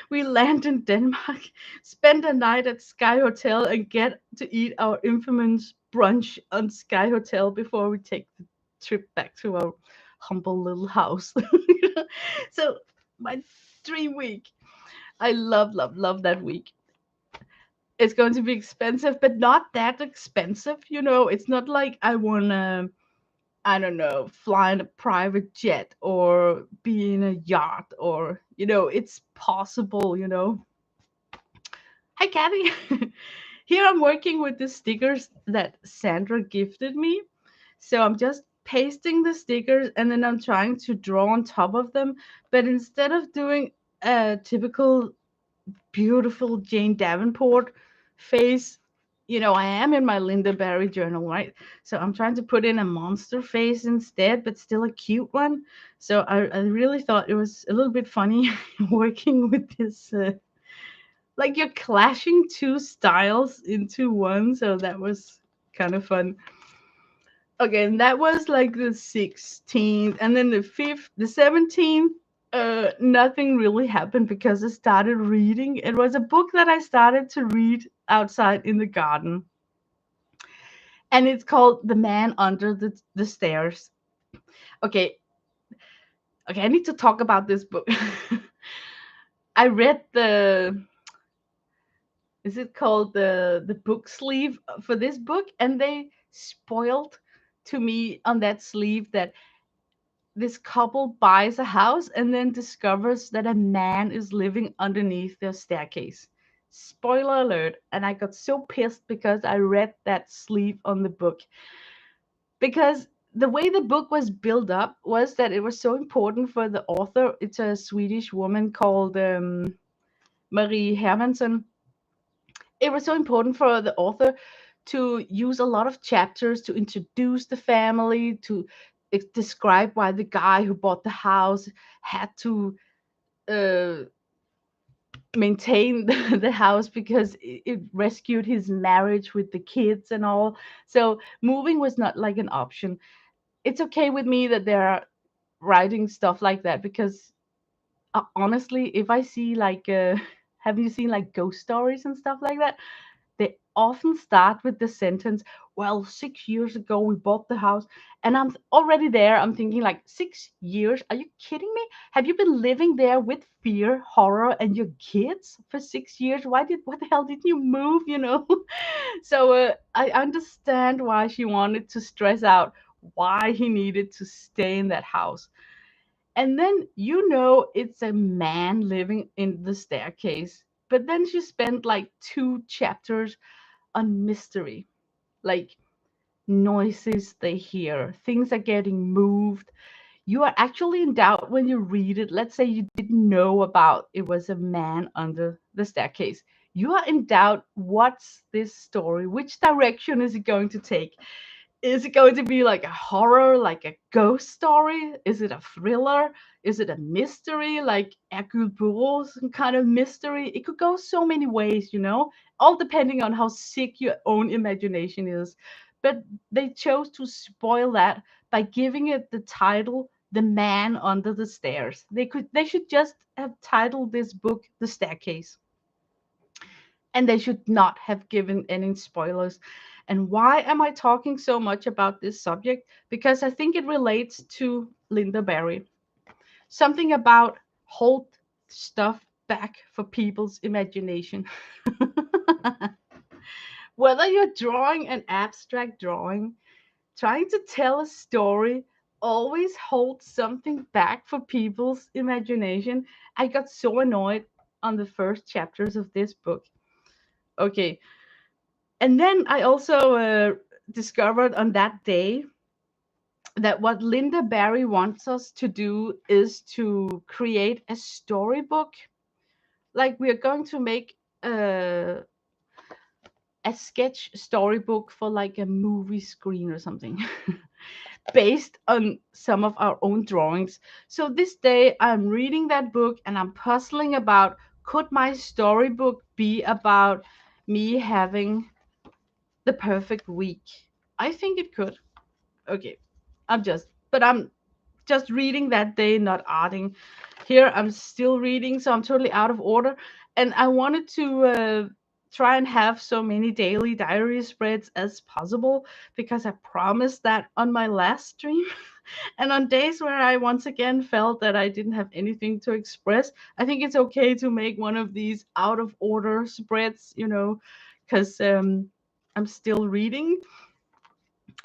We land in Denmark, spend a night at Sky Hotel, and get to eat our infamous brunch on Sky Hotel before we take the trip back to our humble little house. So my dream week. I love, love, love that week. It's going to be expensive, but not that expensive. It's not like I wanna, I don't know, fly in a private jet or be in a yacht, or it's possible. Hi, Kathy. Here I'm working with the stickers that Sandra gifted me. So I'm just pasting the stickers and then I'm trying to draw on top of them. But instead of doing a typical beautiful Jane Davenport face, I am in my Lynda Barry journal, right? So I'm trying to put in a monster face instead, but still a cute one. So I really thought it was a little bit funny working with this. Like you're clashing two styles into one, so that was kind of fun. Okay, and that was like the 16th, and then the 5th, the 17th, nothing really happened because I started reading. It was a book that I started to read outside in the garden, and it's called The Man Under the Stairs. Okay, okay, I need to talk about this book. I read the, is it called the book sleeve for this book, and they spoiled to me on that sleeve that this couple buys a house and then discovers that a man is living underneath their staircase. Spoiler alert. And I got so pissed because I read that sleeve on the book. Because the way the book was built up was that it was so important for the author. It's a Swedish woman called Marie Hermansson. It was so important for the author to use a lot of chapters to introduce the family, to describe why the guy who bought the house had to uh, maintain the house because it rescued his marriage with the kids and all. So moving was not like an option. It's okay with me that they're writing stuff like that because honestly, if I see like, have you seen like ghost stories and stuff like that? They often start with the sentence, well, 6 years ago we bought the house. And I'm already there. I'm thinking, like, 6 years? Are you kidding me? Have you been living there with fear, horror, and your kids for 6 years? What the hell did you move, So I understand why she wanted to stress out why he needed to stay in that house. And then it's a man living in the staircase. But then she spent like 2 chapters on mystery, like noises they hear, things are getting moved. You are actually in doubt when you read it. Let's say you didn't know about it was a man under the staircase. You are in doubt, what's this story? Which direction is it going to take? Is it going to be like a horror, like a ghost story? Is it a thriller? Is it a mystery, like Hercule Poirot's kind of mystery? It could go so many ways, all depending on how sick your own imagination is. But they chose to spoil that by giving it the title The Man Under the Stairs. They should just have titled this book The Staircase, and they should not have given any spoilers. And why am I talking so much about this subject? Because I think it relates to Lynda Barry. Something about hold stuff back for people's imagination. Whether you're drawing an abstract drawing, trying to tell a story, always hold something back for people's imagination. I got so annoyed on the first chapters of this book. Okay, and then I also discovered on that day that what Lynda Barry wants us to do is to create a storybook. Like we are going to make a sketch storybook for like a movie screen or something based on some of our own drawings. So this day I'm reading that book and I'm puzzling about could my storybook be about me having the perfect week? I think it could. Okay. I'm just reading that day, not arting. Here I'm still reading, so I'm totally out of order. And I wanted to try and have so many daily diary spreads as possible because I promised that on my last stream. And on days where I once again felt that I didn't have anything to express, I think it's okay to make one of these out of order spreads, because I'm still reading.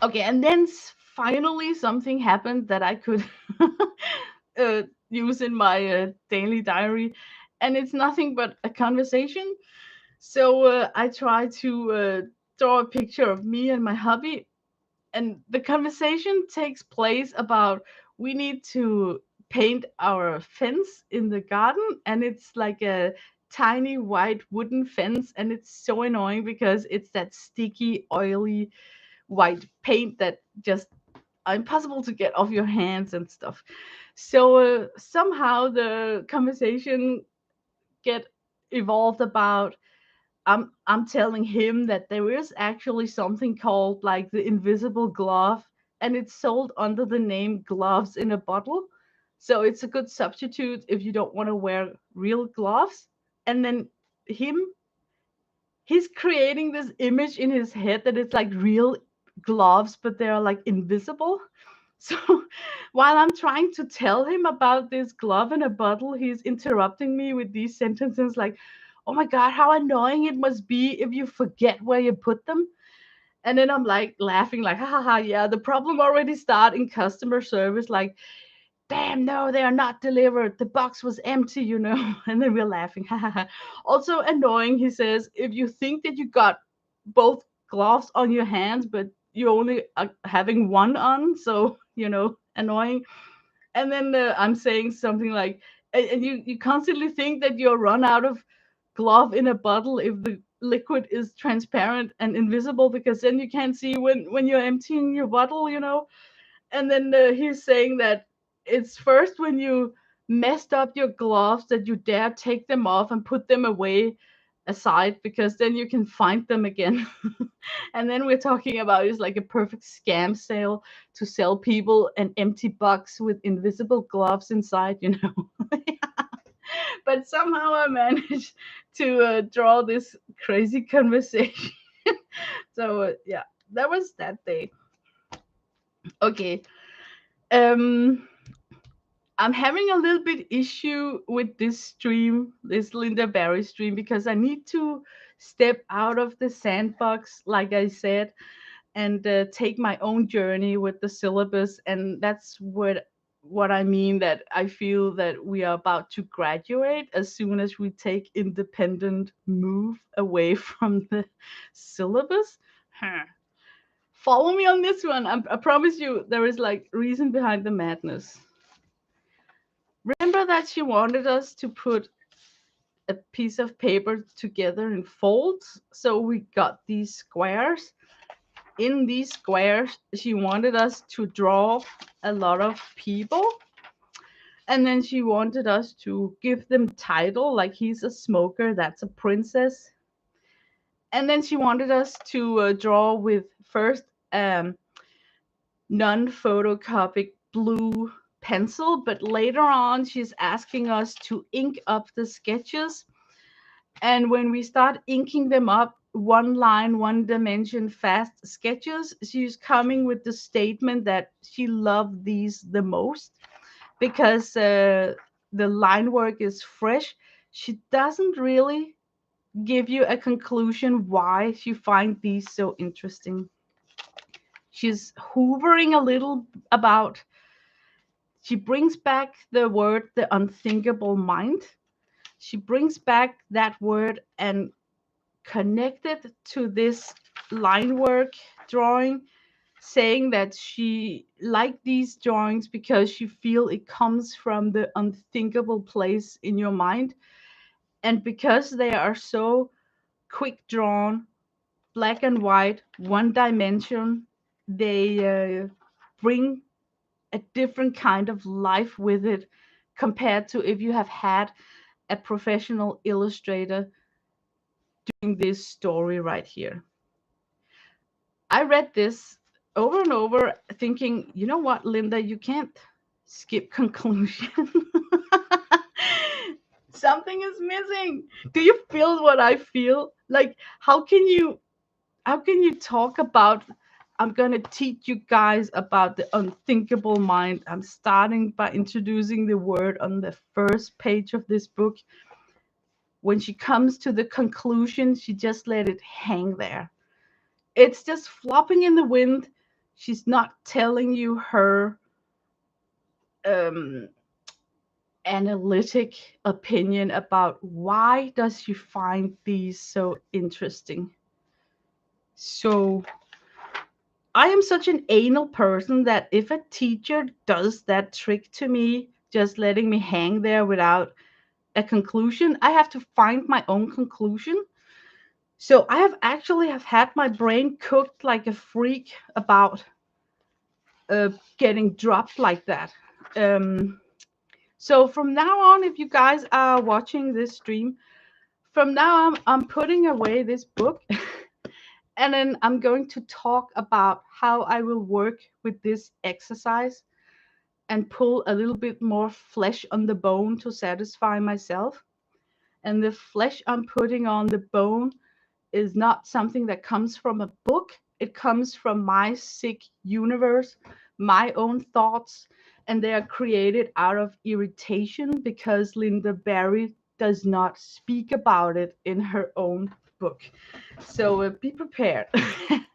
Okay, and then finally something happened that I could use in my daily diary, and it's nothing but a conversation. So I try to draw a picture of me and my hubby, and the conversation takes place about we need to paint our fence in the garden, and it's like a tiny white wooden fence, and it's so annoying because it's that sticky oily white paint that just impossible to get off your hands and stuff. So somehow the conversation get evolved about I'm telling him that there is actually something called like the invisible glove, and it's sold under the name gloves in a bottle. So it's a good substitute if you don't want to wear real gloves. And then him he's creating this image in his head that it's like real gloves, but they're like invisible. So while I'm trying to tell him about this glove in a bottle, he's interrupting me with these sentences like, "Oh my God, how annoying it must be if you forget where you put them." And then I'm like laughing, like, "Ha ha ha, yeah, the problem already start in customer service. Like, damn, no, they are not delivered. The box was empty." And then we're laughing. Ha ha ha. Also annoying, he says, if you think that you got both gloves on your hands, but you only are having one on. So, annoying. And then I'm saying something like, and you constantly think that you'll run out of glove in a bottle if the liquid is transparent and invisible because then you can't see when you're emptying your bottle. And then he's saying that it's first when you messed up your gloves that you dare take them off and put them away aside because then you can find them again. And then we're talking about it's like a perfect scam sale to sell people an empty box with invisible gloves inside. But somehow I managed to draw this crazy conversation. So yeah, that was that day. Okay. um I'm having a little bit issue with this stream, this Lynda Barry stream, because I need to step out of the sandbox, like I said, and take my own journey with the syllabus. And that's what I mean, that I feel that we are about to graduate as soon as we take independent move away from the syllabus. Huh. Follow me on this one. I promise you there is like reason behind the madness. Remember that she wanted us to put a piece of paper together in folds, so we got these squares. In these squares, she wanted us to draw a lot of people, and then she wanted us to give them title, like he's a smoker, that's a princess. And then she wanted us to draw with first non-photocopic blue pencil, but later on she's asking us to ink up the sketches. And when we start inking them up, one line, one dimension, fast sketches, she's coming with the statement that she loved these the most because the line work is fresh. She doesn't really give you a conclusion why she finds these so interesting. She's hovering a little about. She brings back the word the unthinkable mind. She brings back that word and connected to this line work drawing, saying that she liked these drawings because she feel it comes from the unthinkable place in your mind, and because they are so quick drawn, black and white, one dimension, they bring a different kind of life with it compared to if you have had a professional illustrator doing this story right here. I read this over and over thinking, you know what, Lynda, you can't skip conclusion. Something is missing. Do you feel what I feel? Like how can you talk about I'm going to teach you guys about the unthinkable mind. I'm starting by introducing the word on the first page of this book. When she comes to the conclusion, she just let it hang there. It's just flopping in the wind. She's not telling you her um, analytic opinion about why does she find these so interesting. So I am such an anal person that if a teacher does that trick to me, just letting me hang there without a conclusion, I have to find my own conclusion. So I have had my brain cooked like a freak about getting dropped like that. Um, so from now on, if you guys are watching this stream, from now on, I'm putting away this book and then I'm going to talk about how I will work with this exercise and pull a little bit more flesh on the bone to satisfy myself. And the flesh I'm putting on the bone is not something that comes from a book. It comes from my sick universe, my own thoughts, and they are created out of irritation because Lynda Barry does not speak about it in her own book. So be prepared.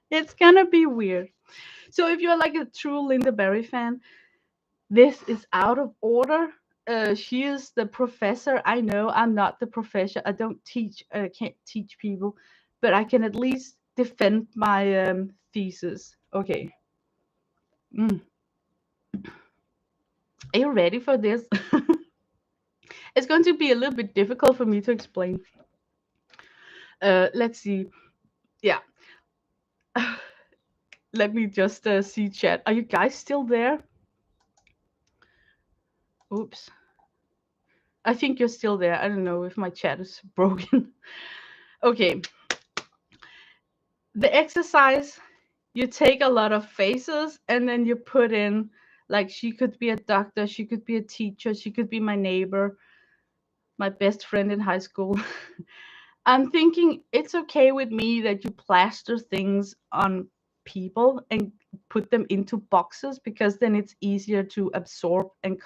It's gonna be weird. So if you're like a true Lynda Barry fan, this is out of order. She is the professor. I know I'm not the professor. I don't teach. I can't teach people, but I can at least defend my thesis. Okay. Mm. Are you ready for this? It's going to be a little bit difficult for me to explain. Let's see. Yeah. Let me just see chat. Are you guys still there? Oops. I think you're still there. I don't know if my chat is broken. Okay. The exercise, you take a lot of faces and then you put in, like, she could be a doctor, she could be a teacher, she could be my neighbor, my best friend in high school. I'm thinking it's okay with me that you plaster things on people and put them into boxes because then it's easier to absorb and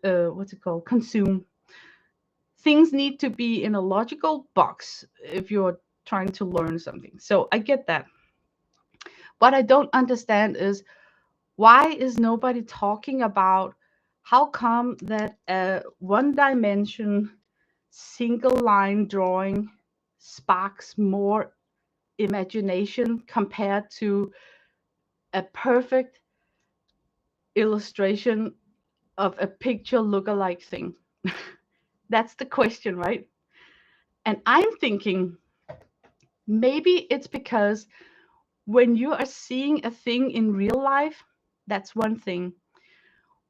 what's it called, consume. Things need to be in a logical box if you're trying to learn something. So I get that. What I don't understand is why is nobody talking about how come that a one dimension single line drawing sparks more imagination compared to a perfect illustration of a picture look-alike thing? That's the question, right? And I'm thinking maybe it's because when you are seeing a thing in real life, that's one thing.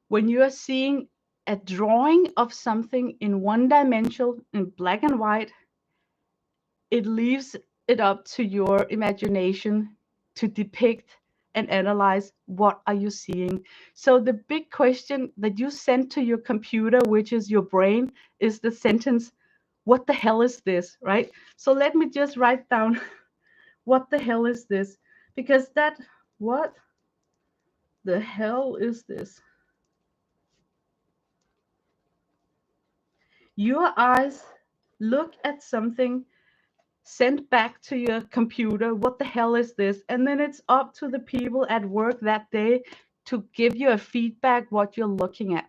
When you are seeing a drawing of something in one dimension, in black and white, it leaves it up to your imagination to depict and analyze what are you seeing. So the big question that you send to your computer, which is your brain, is the sentence, what the hell is this, right? So let me just write down what the hell is this? Because what the hell is this? Your eyes look at something, send back to your computer, what the hell is this? And then it's up to the people at work that day to give you a feedback what you're looking at.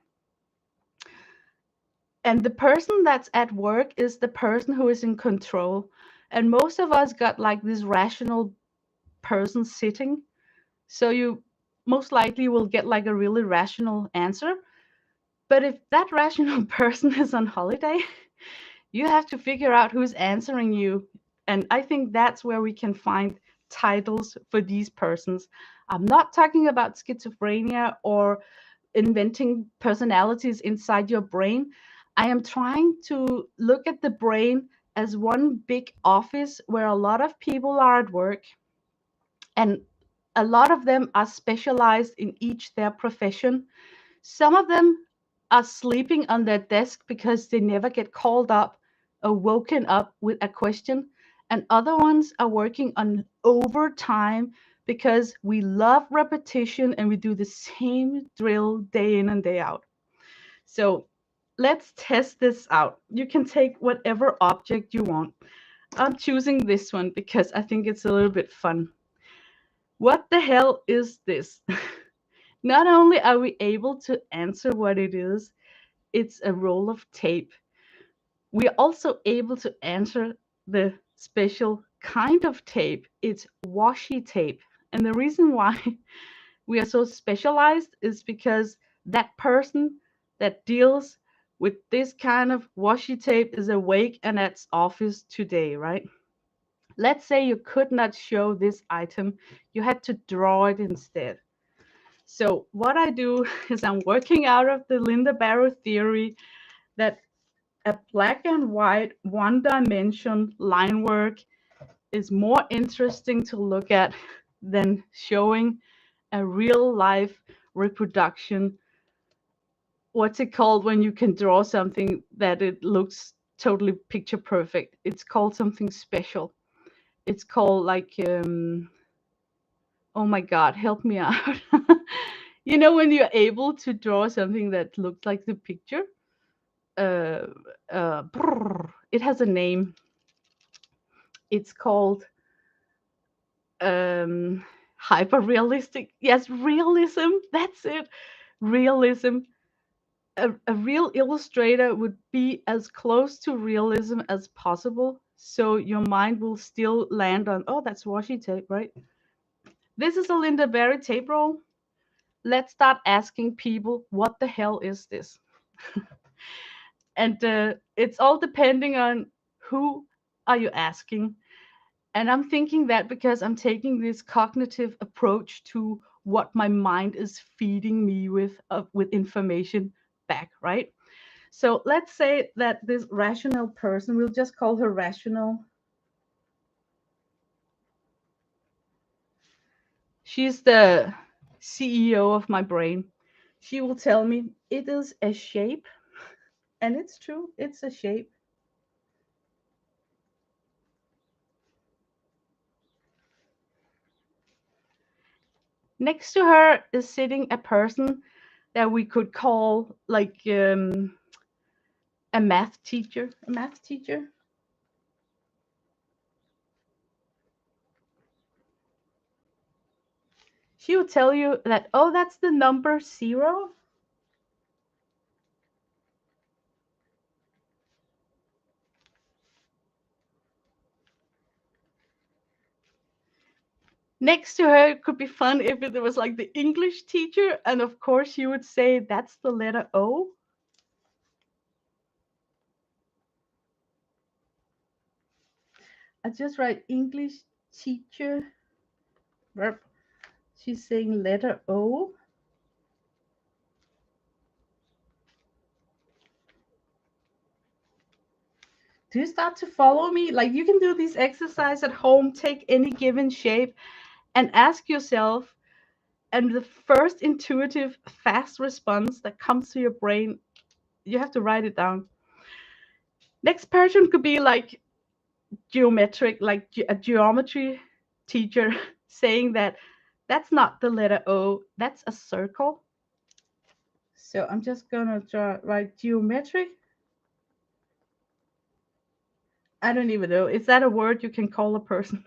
And the person that's at work is the person who is in control. And most of us got like this rational person sitting. So you most likely will get like a really rational answer. But if that rational person is on holiday, you have to figure out who's answering you. And I think that's where we can find titles for these persons. I'm not talking about schizophrenia or inventing personalities inside your brain. I am trying to look at the brain as one big office where a lot of people are at work, and a lot of them are specialized in each their profession. Some of them are sleeping on their desk because they never get called up or woken up with a question, and other ones are working on overtime because we love repetition and we do the same drill day in and day out. So let's test this out. You can take whatever object you want. I'm choosing this one because I think it's a little bit fun. What the hell is this? Not only are we able to answer what it is, it's a roll of tape. We are also able to answer the special kind of tape. It's washi tape. And the reason why we are so specialized is because that person that deals with this kind of washi tape is awake and at office today, right? Let's say you could not show this item, you had to draw it instead. So what I do is I'm working out of the Lynda Barry theory that a black and white one dimension line work is more interesting to look at than showing a real life reproduction. What's it called when you can draw something that it looks totally picture perfect? It's called something special. It's called like oh my god, help me out. You know, when you're able to draw something that looks like the picture, uh, it has a name. It's called hyper realistic. Yes, realism. That's it. Realism. A real illustrator would be as close to realism as possible, so your mind will still land on, oh, that's washi tape, right? This is a Lynda Barry tape roll. Let's start asking people, what the hell is this? And it's all depending on who are you asking. And I'm thinking that because I'm taking this cognitive approach to what my mind is feeding me with information back, right? So let's say that this rational person, we'll just call her rational. She's the CEO of my brain. She will tell me it is a shape, and it's true, it's a shape. Next to her is sitting a person that we could call like a math teacher. A math teacher. She would tell you that, oh, that's the number 0. Next to her, it could be fun if it was like the English teacher, and of course, she would say that's the letter O. I just write English teacher verb. She's saying letter O. Do you start to follow me? Like, you can do this exercise at home, take any given shape, and ask yourself, and the first intuitive fast response that comes to your brain, you have to write it down. Next person could be like geometric, like a geometry teacher saying that that's not the letter O, that's a circle. So I'm just gonna write geometric. I don't even know. Is that a word you can call a person?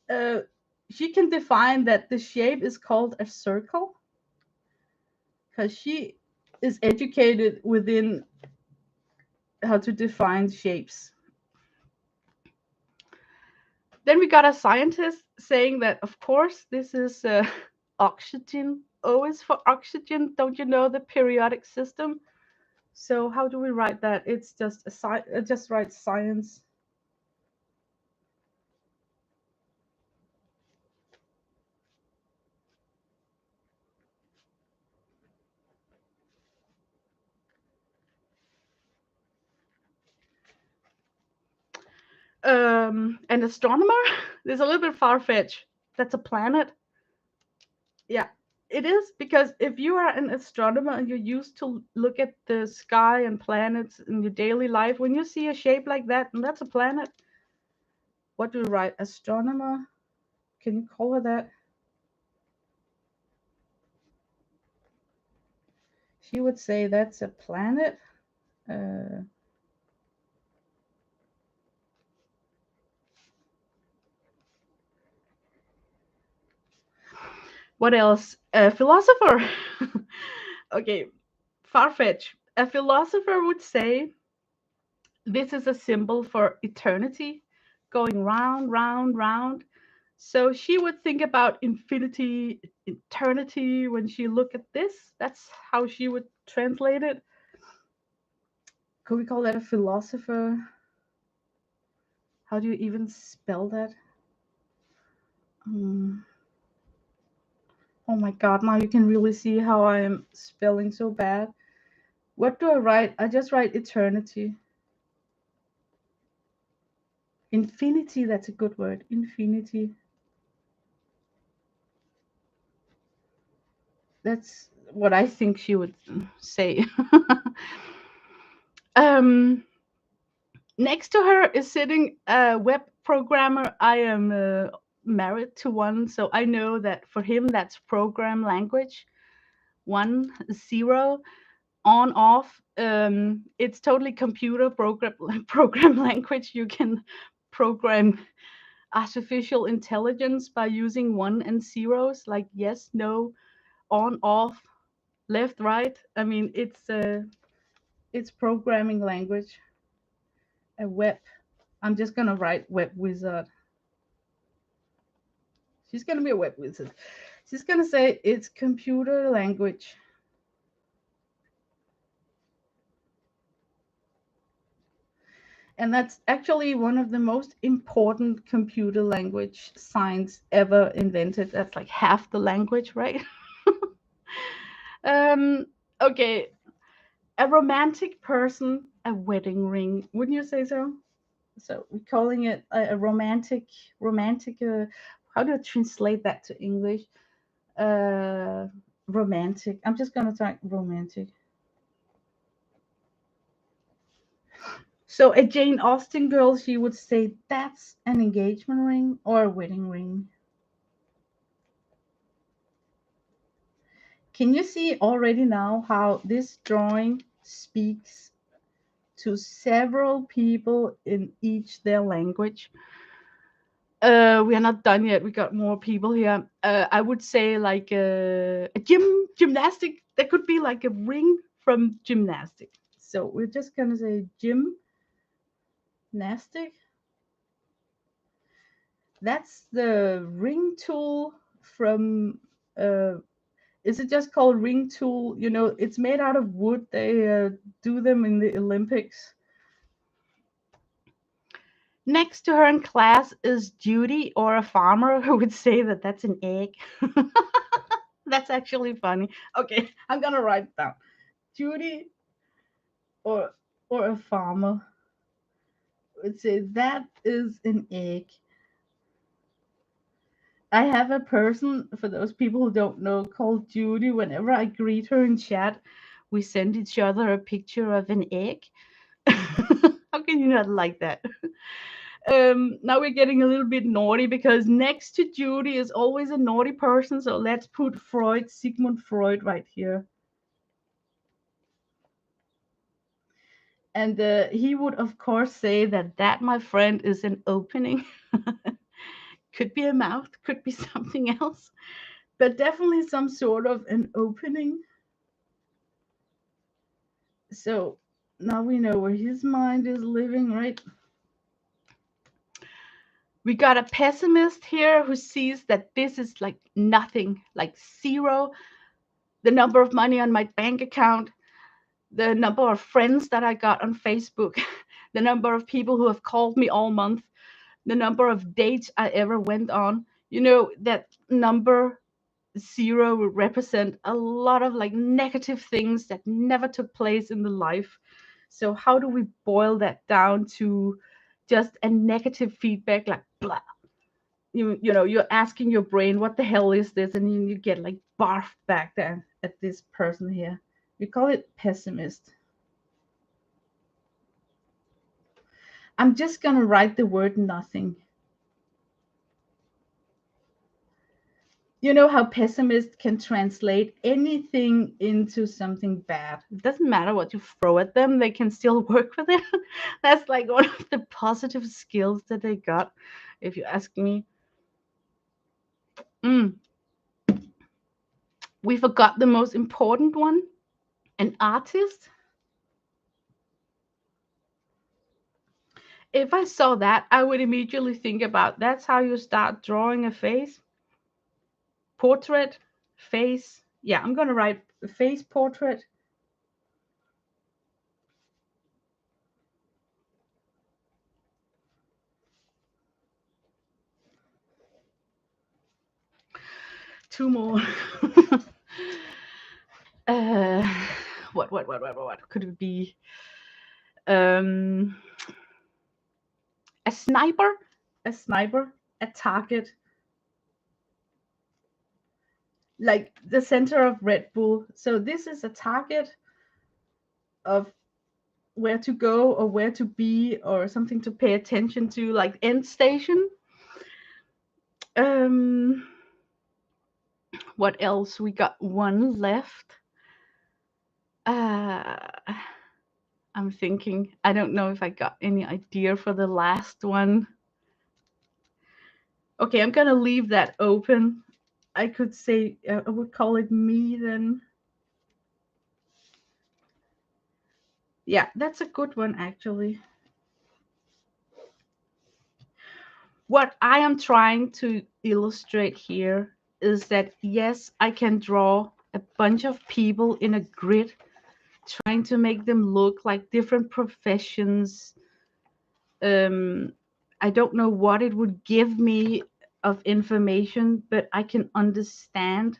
uh, she can define that the shape is called a circle because she is educated within how to define shapes. Then we got a scientist saying that, of course, this is oxygen. O is for oxygen. Don't you know the periodic system? So how do we write that? It's just just write science. An astronomer. This is a little bit far-fetched. That's a planet. Yeah, it is, because if you are an astronomer and you're used to look at the sky and planets in your daily life, when you see a shape like that, and that's a planet, what do you write? Astronomer? Can you call her that? She would say that's a planet. Uh, what else? A philosopher. Okay, far-fetched. A philosopher would say this is a symbol for eternity, going round, round, round. So she would think about infinity, eternity when she looked at this. That's how she would translate it. Could we call that a philosopher? How do you even spell that? Hmm. Oh my god, now you can really see how I am spelling so bad. What do I write? I just write eternity. Infinity, that's a good word. Infinity. That's what I think she would say. um, Next to her is sitting a web programmer. I am married to one, so I know that for him that's program language. 1 0 on off. It's totally computer program program language. You can program artificial intelligence by using one and zeros, like yes, no, on, off, left, right. I mean, it's programming language. A web. I'm just gonna write web wizard. She's gonna be a web wizard. She's gonna say it's computer language. And that's actually one of the most important computer language signs ever invented. That's like half the language, right? um, okay, a romantic person, a wedding ring. Wouldn't you say so? So we're calling it a romantic. How do I translate that to English? Uh, Romantic. I'm just gonna type romantic. So a Jane Austen girl, she would say that's an engagement ring or a wedding ring. Can you see already now how this drawing speaks to several people in each their language? We are not done yet. We got more people here. I would say like a gymnastic. That could be like a ring from gymnastic. So we're just gonna say gymnastic. That's the ring tool from. Is it just called ring tool? You know, it's made out of wood. They do them in the Olympics. Next to her in class is Judy, or a farmer who would say that that's an egg. That's actually funny. Okay, I'm gonna write it down. Judy, or a farmer would say that is an egg. I have a person, for those people who don't know, called Judy. Whenever I greet her in chat, we send each other a picture of an egg. How can you not like that? Now we're getting a little bit naughty, because next to Judy is always a naughty person. So let's put Freud, Sigmund Freud, right here. And he would, of course, say that my friend, is an opening. Could be a mouth, could be something else, but definitely some sort of an opening. So now we know where his mind is living, right? We got a pessimist here who sees that this is like nothing, like zero. The number of money on my bank account, the number of friends that I got on Facebook, the number of people who have called me all month, the number of dates I ever went on. You know, that number zero would represent a lot of like negative things that never took place in the life. So how do we boil that down to just a negative feedback, like blah. You know, you're asking your brain, what the hell is this? And you get like barf back there at this person here. We call it pessimist. I'm just gonna write the word nothing. You know how pessimist can translate anything into something bad. It doesn't matter what you throw at them, they can still work with it. That's like one of the positive skills that they got, if you ask me. We forgot the most important one, an artist. If I saw that, I would immediately think about that's how you start drawing a face. Portrait, face. Yeah, I'm going to write face portrait. Two more. What could it be? Um, a sniper, a target, like the center of Red Bull. So this is a target of where to go or where to be or something to pay attention to, like end station. What else? We got one left. I'm thinking. I don't know if I got any idea for the last one. Okay, I'm gonna leave that open. I could say I would call it me then. Yeah, that's a good one actually. What I am trying to illustrate here is that yes, I can draw a bunch of people in a grid, trying to make them look like different professions. I don't know what it would give me of information, but I can understand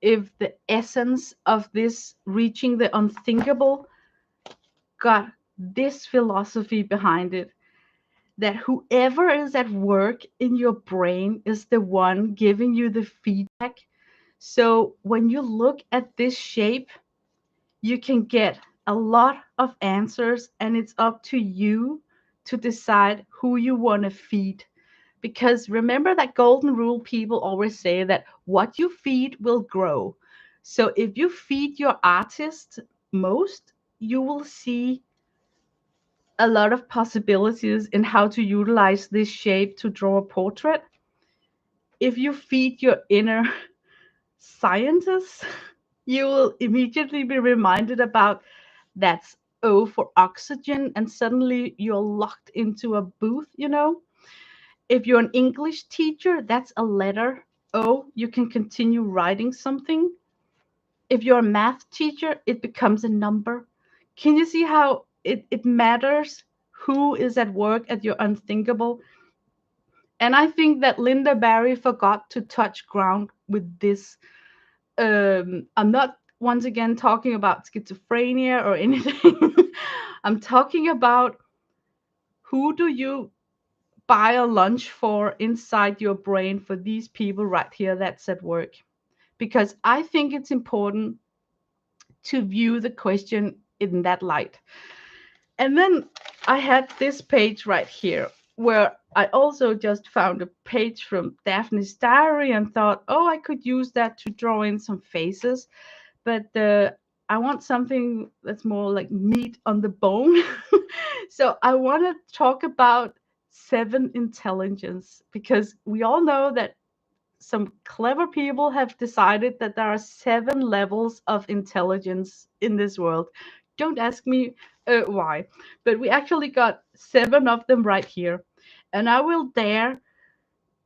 if the essence of this reaching the unthinkable got this philosophy behind it, that whoever is at work in your brain is the one giving you the feedback. So when you look at this shape, you can get a lot of answers, and it's up to you to decide who you want to feed. Because remember that golden rule, people always say that what you feed will grow. So if you feed your artist most, you will see a lot of possibilities in how to utilize this shape to draw a portrait. If you feed your inner scientist, you will immediately be reminded about that's O for oxygen, and suddenly you're locked into a booth, you know? If you're an English teacher, that's a letter O, you can continue writing something. If you're a math teacher, it becomes a number. Can you see how it matters who is at work at your unthinkable? And I think that Lynda Barry forgot to touch ground with this. I'm not once again talking about schizophrenia or anything. I'm talking about who do you buy a lunch for inside your brain for these people right here that's at work. Because I think it's important to view the question in that light. And then I had this page right here where I also just found a page from Daphne's diary and thought, oh, I could use that to draw in some faces. But I want something that's more like meat on the bone. So I want to talk about 7 intelligence, because we all know that some clever people have decided that there are 7 levels of intelligence in this world. Don't ask me why, but we actually got 7 of them right here. And I will dare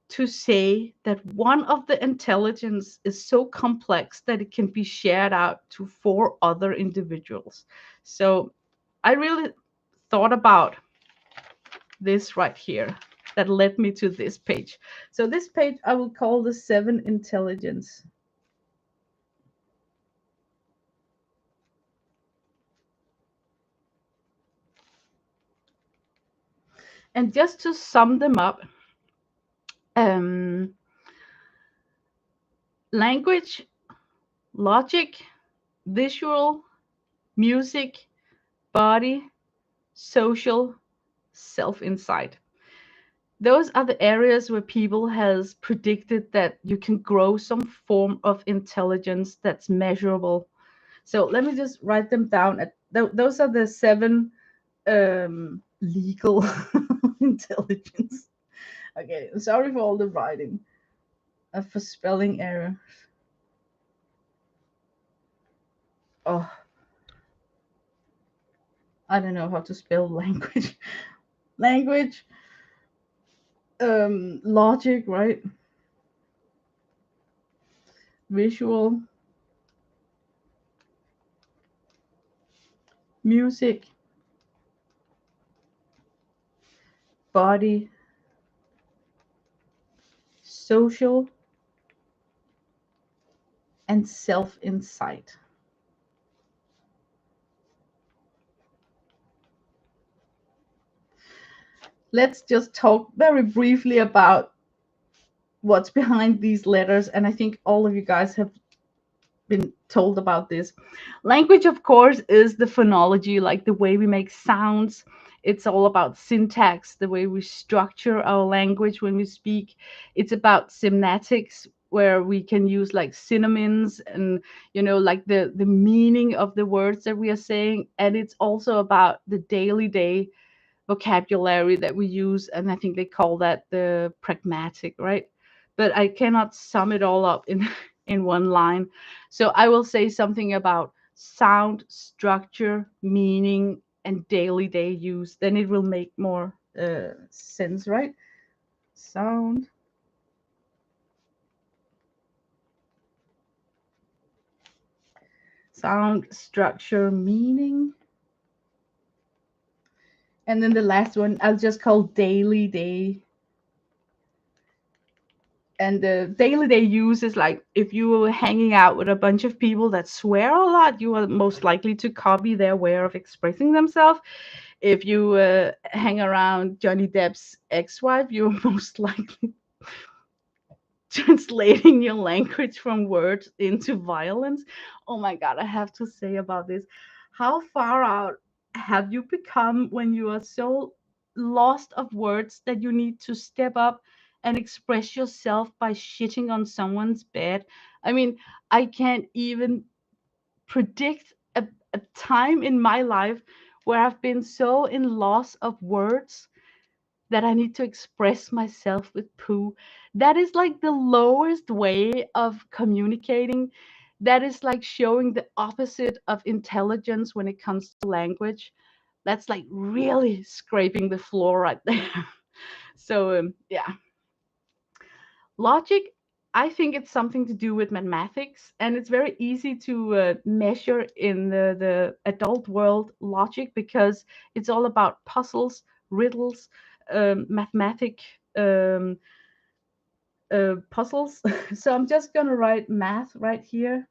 to say that one of the intelligence is so complex that it can be shared out to 4 other individuals. So I really thought about this right here that led me to this page. So this page I will call the 7 intelligence. And just to sum them up, um, language, logic, visual, music, body, social, self-insight. Those are the areas where people has predicted that you can grow some form of intelligence that's measurable. So let me just write them down. Those are the seven legal intelligence. Okay, sorry for all the writing. For spelling error. Oh, I don't know how to spell language. Language, logic, right? Visual, music, body, social, and self-insight. Let's just talk very briefly about what's behind these letters. And I think all of you guys have been told about this. Language, of course, is the phonology, like the way we make sounds. It's all about syntax, the way we structure our language when we speak. It's about semnatics, where we can use like synonyms and like the meaning of the words that we are saying. And it's also about the daily day vocabulary that we use, and I think they call that the pragmatic, right? But I cannot sum it all up in in one line. So I will say something about sound, structure, meaning, and daily day use. Then it will make more sense, right? Sound, structure, meaning, and then the last one I'll just call daily day. And the daily day use is like if you were hanging out with a bunch of people that swear a lot, you are most likely to copy their way of expressing themselves. If you hang around Johnny Depp's ex-wife, you're most likely translating your language from words into violence. Oh my God, I have to say about this. How far out have you become when you are so lost of words that you need to step up and express yourself by shitting on someone's bed? I mean, I can't even predict a time in my life where I've been so in loss of words that I need to express myself with poo. That is like the lowest way of communicating. That is like showing the opposite of intelligence when it comes to language. That's like really scraping the floor right there. So, yeah. Logic, I think it's something to do with mathematics, and it's very easy to measure in the adult world logic because it's all about puzzles, riddles, mathematic um, puzzles. So I'm just gonna write math right here,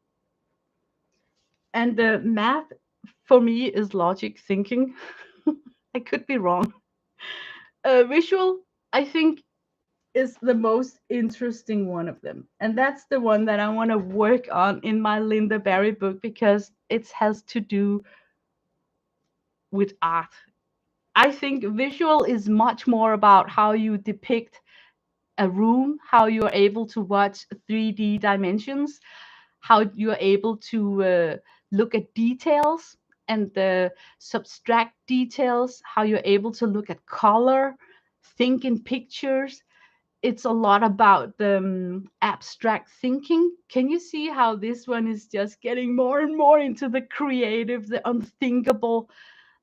and the math for me is logic thinking. I could be wrong. Visual, I think, is the most interesting one of them. And that's the one that I want to work on in my Lynda Barry book because it has to do with art. I think visual is much more about how you depict a room, how you are able to watch 3D dimensions, how you are able to look at details and the subtract details, how you're able to look at color, think in pictures. It's a lot about the abstract thinking. Can you see how this one is just getting more and more into the creative, the unthinkable?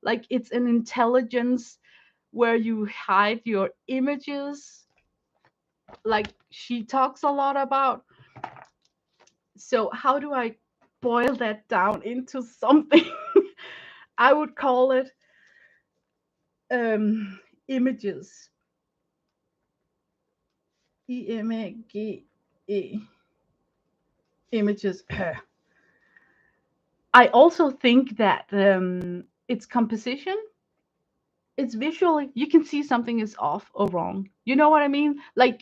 Like it's an intelligence where you hide your images, like she talks a lot about. So, how do I boil that down into something? I would call it images. IMAGE, images. I also think that it's composition. it's visually, you can see something is off or wrong. You know what I mean? Like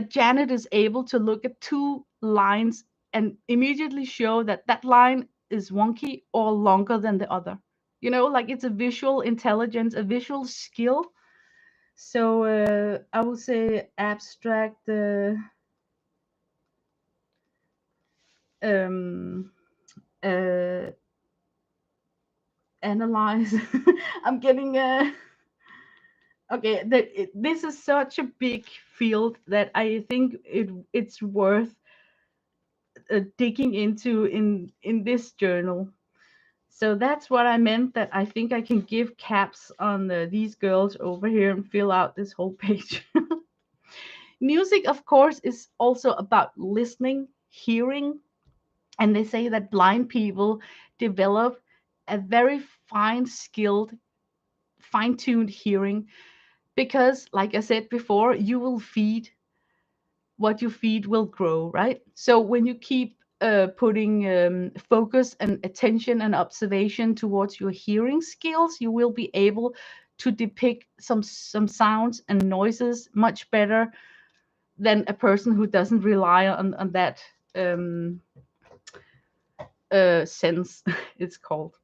Janet is able to look at two lines and immediately show that that line is wonky or longer than the other. You know, like it's a visual intelligence, a visual skill. So I would say abstract um uh analyze. I'm getting okay, this is such a big field that I think it's worth digging into in this journal. So that's what I meant, that I think I can give caps on these girls over here and fill out this whole page. Music, of course, is also about listening, hearing, and they say that blind people develop a very fine-tuned hearing because, like I said before, you will feed what you feed will grow, right? So when you keep putting focus and attention and observation towards your hearing skills, you will be able to depict some sounds and noises much better than a person who doesn't rely on that sense. It's called.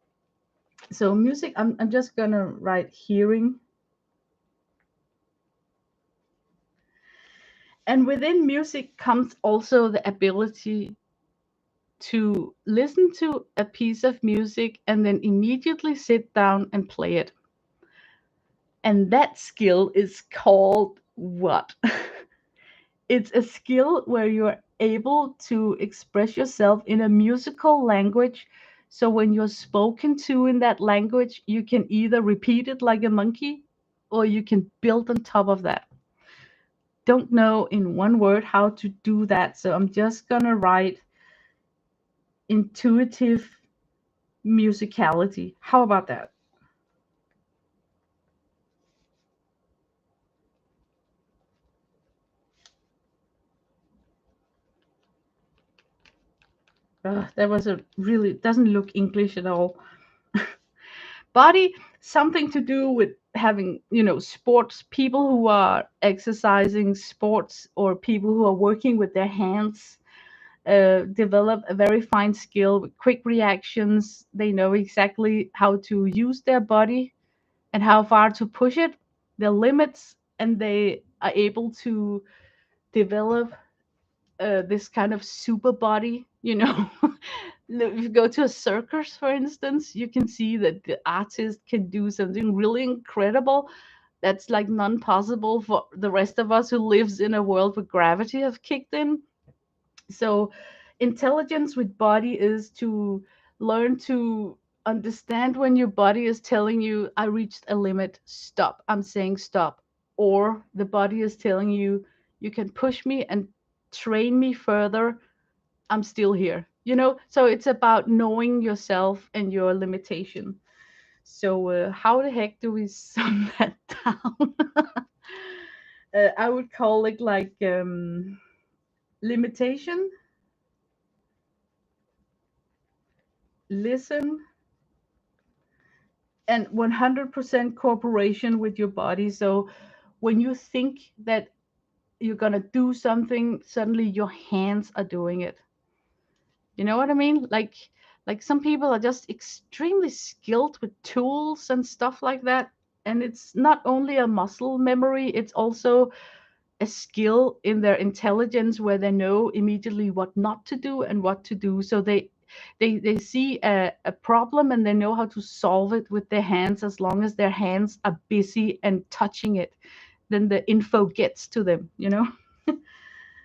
So music, I'm just gonna write hearing. And within music comes also the ability to listen to a piece of music and then immediately sit down and play it. And that skill is called what? It's a skill where you're able to express yourself in a musical language. So when you're spoken to in that language, you can either repeat it like a monkey or you can build on top of that. Don't know in one word how to do that. So I'm just going to write intuitive musicality. How about that? That was a really doesn't look English at all. Body, something to do with having, sports, people who are exercising sports or people who are working with their hands develop a very fine skill with quick reactions. They know exactly how to use their body and how far to push it, their limits, and they are able to develop this kind of super body, If you go to a circus, for instance, you can see that the artist can do something really incredible that's like non-possible for the rest of us who lives in a world where gravity have kicked in. So intelligence with body is to learn to understand when your body is telling you, I reached a limit, stop, I'm saying stop. Or the body is telling you, you can push me and train me further, I'm still here. So it's about knowing yourself and your limitation. So how the heck do we sum that down? I would call it like limitation, listen, and 100% cooperation with your body. So when you think that you're going to do something, suddenly your hands are doing it. You know what I mean? Like some people are just extremely skilled with tools and stuff like that. And it's not only a muscle memory, it's also a skill in their intelligence where they know immediately what not to do and what to do. So they see a problem and they know how to solve it with their hands as long as their hands are busy and touching it. Then the info gets to them.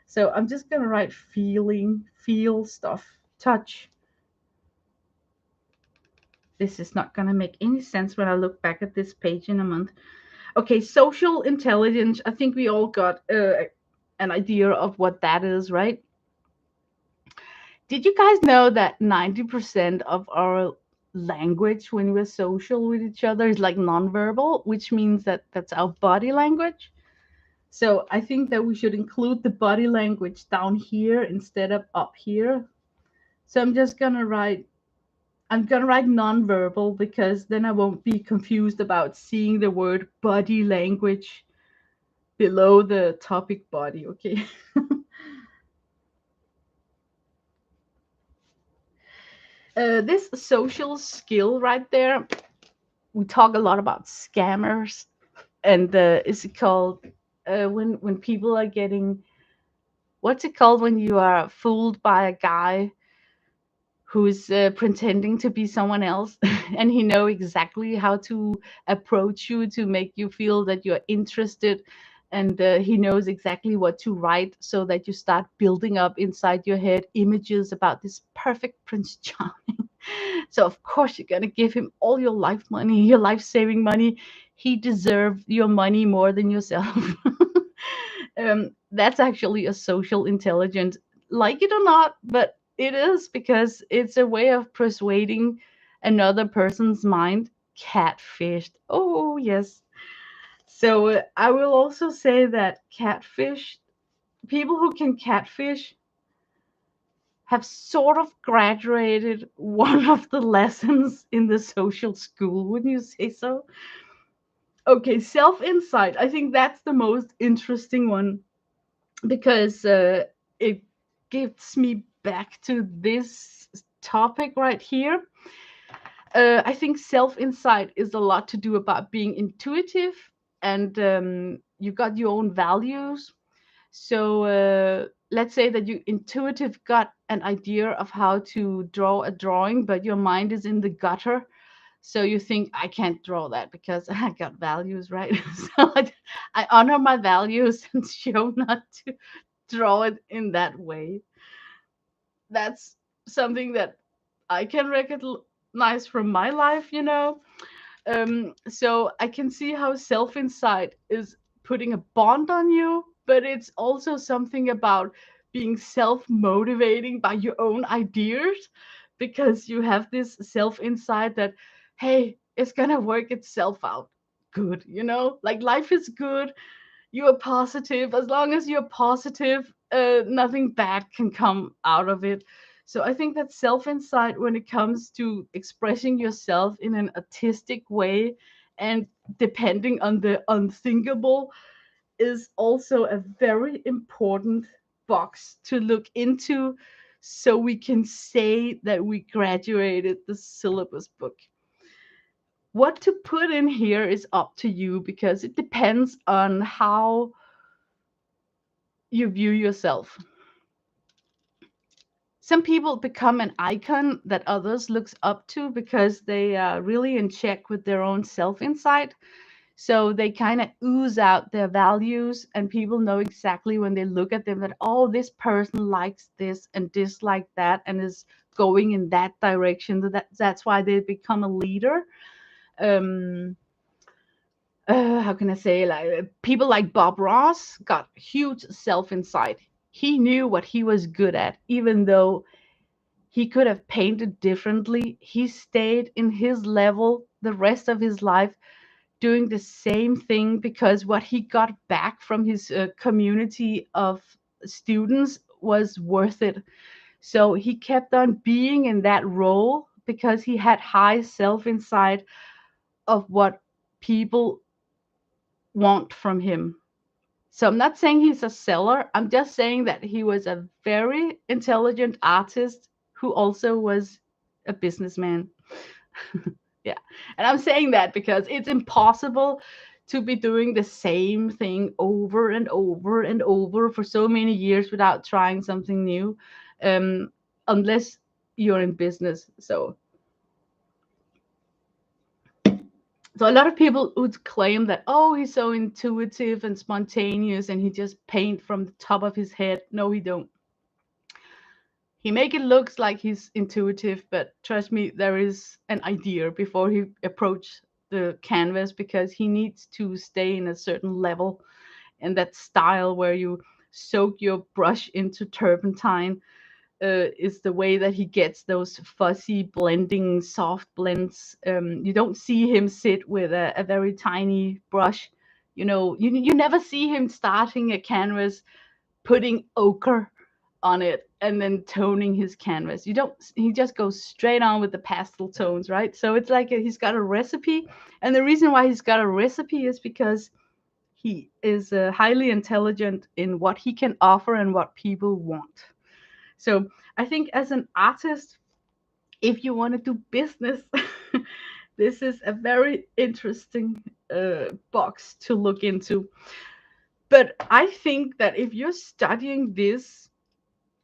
So I'm just gonna write feeling, feel stuff, touch. This is not gonna make any sense when I look back at this page in a month. Okay, social intelligence. I think we all got an idea of what that is, right? Did you guys know that 90% of our language when we're social with each other is like nonverbal, which means that that's our body language? So I think that we should include the body language down here instead of up here. So I'm just gonna write I'm gonna write nonverbal because then I won't be confused about seeing the word body language below the topic body, okay? This social skill right there, we talk a lot about scammers, and is it called when people are getting, what's it called when you are fooled by a guy who's pretending to be someone else and he know exactly how to approach you to make you feel that you're interested, and he knows exactly what to write so that you start building up inside your head images about this perfect Prince Charming. So of course you're going to give him all your life money, your life saving money. He deserves your money more than yourself. That's actually a social intelligence, like it or not, but it is, because it's a way of persuading another person's mind. Catfished. Oh, yes. So I will also say that catfish, people who can catfish have sort of graduated one of the lessons in the social school. Wouldn't you say so? Okay, self insight. I think that's the most interesting one because it gets me back to this topic right here. I think self insight is a lot to do about being intuitive, and you got your own values. So let's say that you intuitive got an idea of how to draw a drawing, but your mind is in the gutter. So you think, I can't draw that because I got values, right? So I honor my values and show not to draw it in that way. That's something that I can recognize from my life, you know. So I can see how self insight is putting a bond on you, but it's also something about being self motivating by your own ideas, because you have this self insight that, hey, it's gonna work itself out. Good, you know, like life is good, you are positive. As long as you're positive, nothing bad can come out of it. So I think that self insight, when it comes to expressing yourself in an artistic way and depending on the unthinkable, is also a very important box to look into, so we can say that we graduated the syllabus book. What to put in here is up to you, because it depends on how you view yourself. Some people become an icon that others looks up to because they are really in check with their own self insight. So they kind of ooze out their values, and people know exactly when they look at them that, oh, this person likes this and dislike that and is going in that direction. That's why they become a leader. Um, how can I say, like people like Bob Ross got huge self insight. He knew what he was good at, even though he could have painted differently. He stayed in his level the rest of his life, doing the same thing, because what he got back from his community of students was worth it. So he kept on being in that role because he had high self insight of what people want from him. So I'm not saying he's a seller. I'm just saying that he was a very intelligent artist who also was a businessman. Yeah. And I'm saying that because it's impossible to be doing the same thing over and over and over for so many years without trying something new, um, unless you're in business. So a lot of people would claim that, oh, he's so intuitive and spontaneous and he just paint from the top of his head. No, he don't. He make it looks like he's intuitive, but trust me, there is an idea before he approach the canvas, because he needs to stay in a certain level and that style where you soak your brush into turpentine. Is the way that he gets those fuzzy blending soft blends. You don't see him sit with a very tiny brush. You know, you never see him starting a canvas putting ochre on it and then toning his canvas. You don't, he just goes straight on with the pastel tones, right? So it's like he's got a recipe. And the reason why he's got a recipe is because he is highly intelligent in what he can offer and what people want. So I think as an artist, if you want to do business, this is a very interesting box to look into. But I think that if you're studying this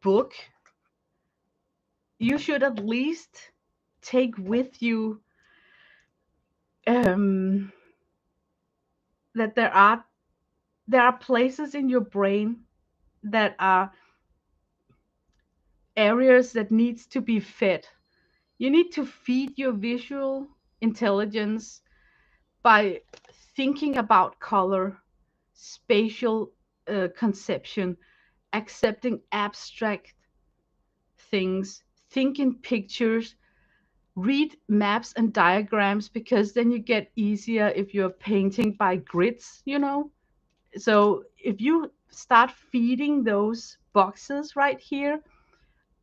book, you should at least take with you um, that there are places in your brain that are areas that needs to be fed. You need to feed your visual intelligence by thinking about color, spatial conception, accepting abstract things, think in pictures, read maps and diagrams, because then you get easier if you're painting by grids. So if you start feeding those boxes right here,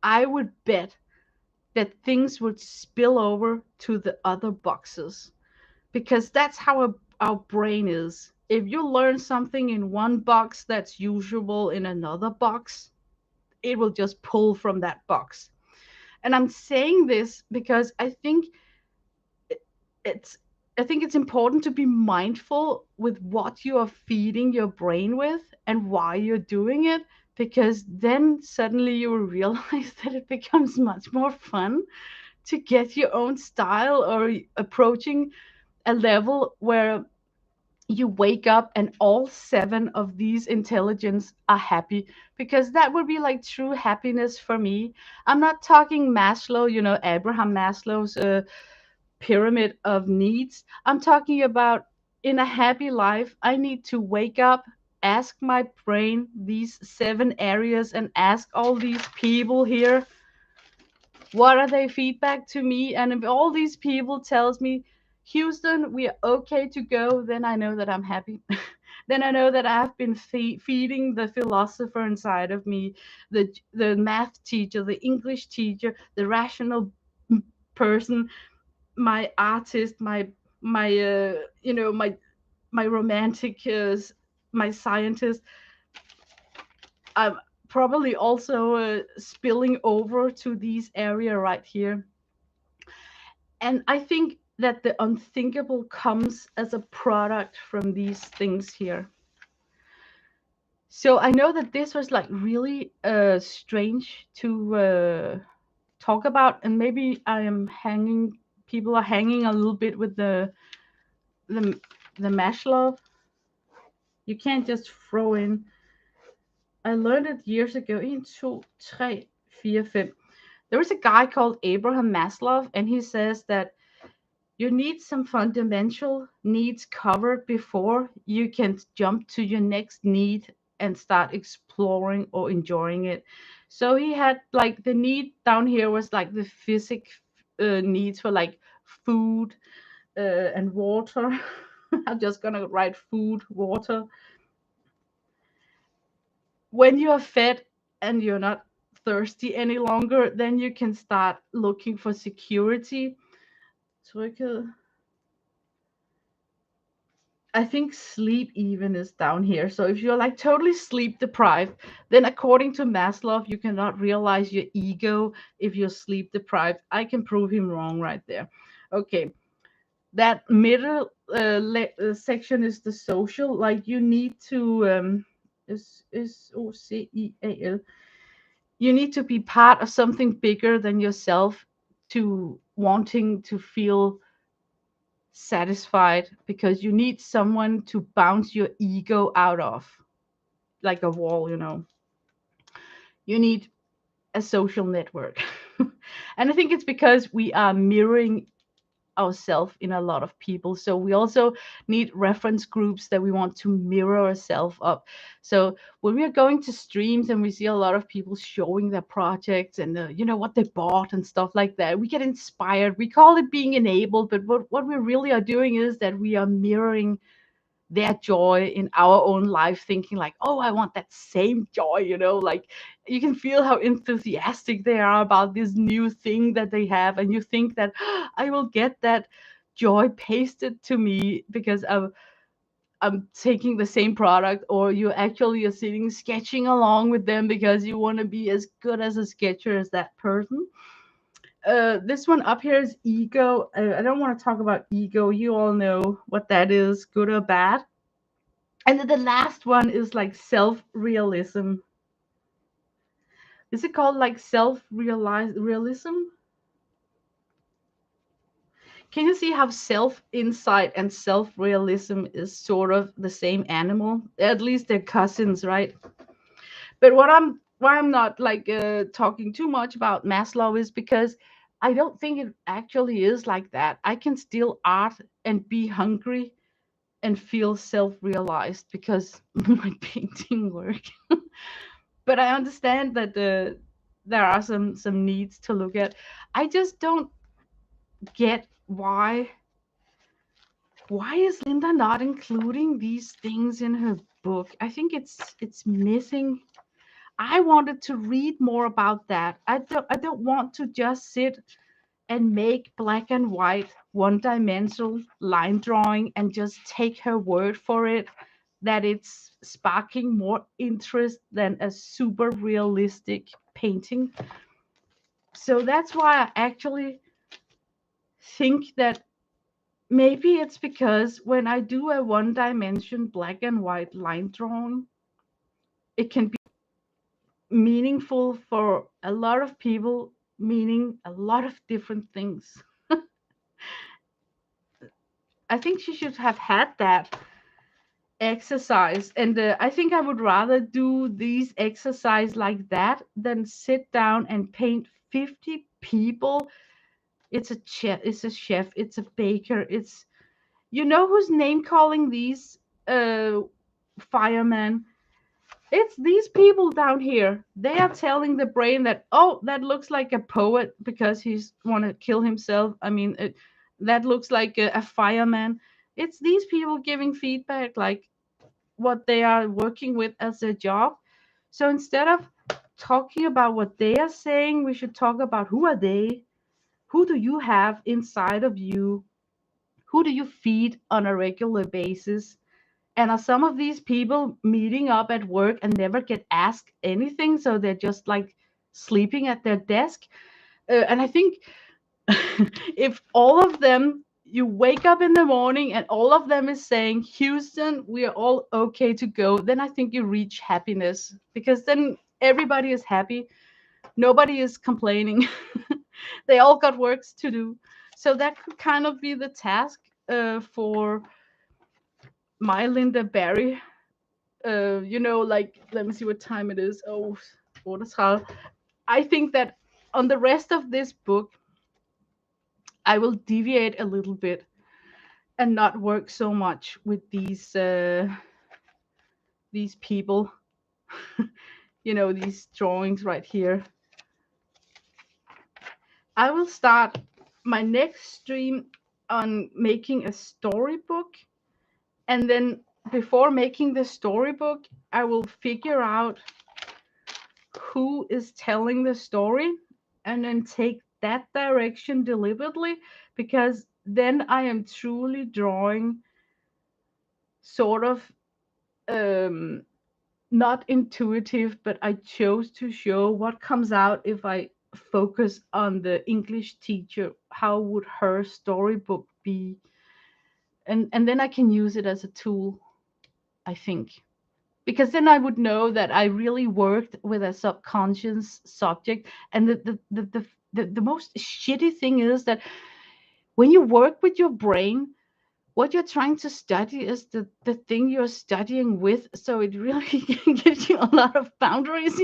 I would bet that things would spill over to the other boxes, because that's how our brain is. If you learn something in one box that's usual in another box, it will just pull from that box. And I'm saying this because it's I think it's important to be mindful with what you are feeding your brain with and why you're doing it, because then suddenly you will realize that it becomes much more fun to get your own style, or approaching a level where you wake up and all seven of these intelligence are happy, because that would be like true happiness for me. I'm not talking Maslow, Abraham Maslow's pyramid of needs. I'm talking about, in a happy life, I need to wake up, ask my brain these seven areas, and ask all these people here, what are they feedback to me? And if all these people tells me, Houston, we are okay to go, then I know that I'm happy. Then I know that I've been feeding the philosopher inside of me, the math teacher, the English teacher, the rational person, my artist, my romantic, my scientist. I'm probably also spilling over to these area right here. And I think that the unthinkable comes as a product from these things here. So I know that this was like really strange to talk about, and maybe I am hanging. People are hanging a little bit with the the mash love. You can't just throw in. I learned it years ago. 1, 2, 3, 4, 5. There was a guy called Abraham Maslow, and he says that you need some fundamental needs covered before you can jump to your next need and start exploring or enjoying it. So he had like the need down here was like the physic needs for like food and water. I'm just gonna write food, water. When you are fed and you're not thirsty any longer, then you can start looking for security. Tryghed. I think sleep even is down here. So if you're like totally sleep deprived, then according to Maslow, you cannot realize your ego if you're sleep deprived. I can prove him wrong right there. Okay, that middle section is the social. Like you need to is OCEAL. You need to be part of something bigger than yourself to wanting to feel satisfied, because you need someone to bounce your ego out of, like a wall. You need a social network. And I think it's because we are mirroring ourselves in a lot of people, so we also need reference groups that we want to mirror ourselves up. So when we are going to streams and we see a lot of people showing their projects and what they bought and stuff like that, we get inspired. We call it being enabled, but what we really are doing is that we are mirroring their joy in our own life, thinking like, oh, I want that same joy, like you can feel how enthusiastic they are about this new thing that they have, and you think that I will get that joy pasted to me because I'm taking the same product, or you actually are sitting sketching along with them because you want to be as good as a sketcher as that person. This one up here is ego. I don't want to talk about ego. You all know what that is, good or bad. And then the last one is like self-realism. Is it called like self-realism? Can you see how self-insight and self-realism is sort of the same animal? At least they're cousins, right? But why I'm not like talking too much about Maslow is because I don't think it actually is like that. I can still art and be hungry and feel self-realized because my painting work. But I understand that there are some needs to look at. I just don't get why is Lynda not including these things in her book? I think it's missing. I wanted to read more about that. I don't want to just sit and make black and white one-dimensional line drawing and just take her word for it that it's sparking more interest than a super realistic painting. So that's why I actually think that maybe it's because when I do a one-dimension black and white line drawing, it can be meaningful for a lot of people, meaning a lot of different things. I think she should have had that exercise, and I think I would rather do these exercise like that than sit down and paint 50 people. It's a chef, it's a baker, it's who's name calling these uh firemen. It's these people down here. They are telling the brain that, oh, that looks like a poet because he's want to kill himself. I mean, that looks like a fireman. It's these people giving feedback like what they are working with as a job. So instead of talking about what they are saying, we should talk about who are they? Who do you have inside of you? Who do you feed on a regular basis? And are some of these people meeting up at work and never get asked anything? So they're just like sleeping at their desk. And I think if all of them, you wake up in the morning and all of them is saying, Houston, we are all okay to go, then I think you reach happiness because then everybody is happy. Nobody is complaining. They all got works to do. So that could kind of be the task for my Lynda Barry. Like, let me see what time it is. Oh, 38. I think that on the rest of this book, I will deviate a little bit and not work so much with these people. These drawings right here. I will start my next stream on making a storybook, and then before making the storybook, I will figure out who is telling the story and then take that direction deliberately, because then I am truly drawing sort of um not intuitive, but I chose to show what comes out if I focus on the English teacher. How would her storybook be? And then I can use it as a tool, I think. Because then I would know that I really worked with a subconscious subject. And the most shitty thing is that when you work with your brain, what you're trying to study is the thing you're studying with. So it really gives you a lot of boundaries,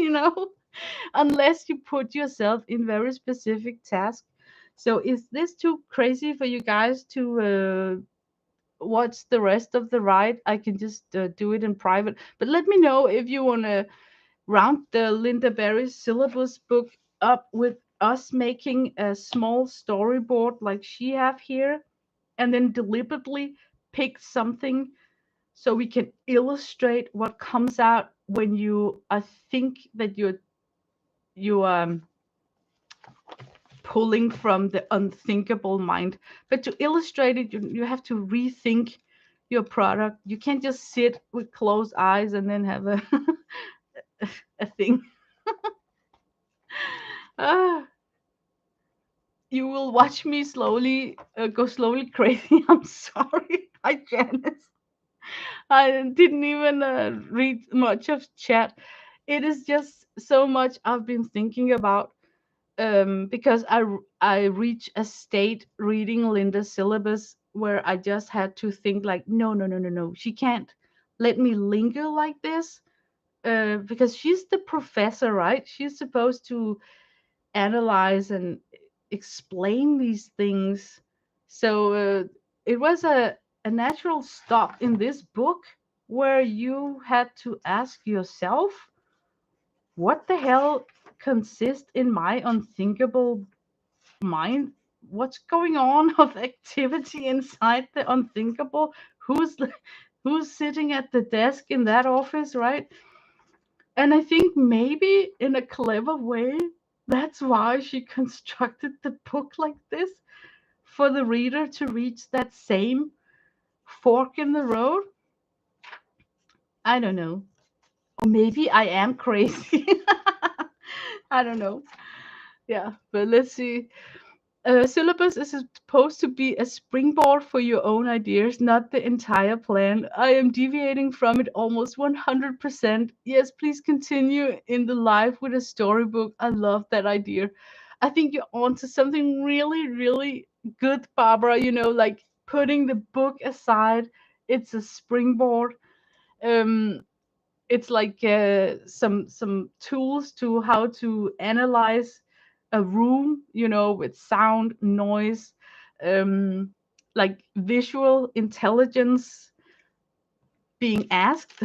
unless you put yourself in very specific tasks. So is this too crazy for you guys to watch the rest of the ride? I can just do it in private. But let me know if you want to round the Lynda Barry syllabus book up with us making a small storyboard like she have here, and then deliberately pick something so we can illustrate what comes out when you I think that you pulling from the unthinkable mind. But to illustrate it, you have to rethink your product. You can't just sit with closed eyes and then have a a thing. Ah, you will watch me slowly go slowly crazy. I'm sorry. Hi, Janice. I didn't even read much of chat. It is just so much I've been thinking about, because I reach a state reading Lynda's syllabus where I just had to think like, no, no, no, no, no, she can't let me linger like this, because she's the professor, right? She's supposed to analyze and explain these things. So it was a natural stop in this book where you had to ask yourself, what the hell consists in my unthinkable mind? What's going on of activity inside the unthinkable? Who's who's sitting at the desk in that office, right? And I think maybe in a clever way, that's why she constructed the book like this, for the reader to reach that same fork in the road. I don't know. Or maybe I am crazy. I don't know. Yeah, but let's see. Syllabus is supposed to be a springboard for your own ideas, not the entire plan. I am deviating from it almost 100%. Yes, please continue in the life with a storybook. I love that idea. I think you're onto something really, really good, Barbara. Like putting the book aside, it's a springboard. Um, it's like some tools to how to analyze a room, with sound, noise, um, like visual intelligence being asked.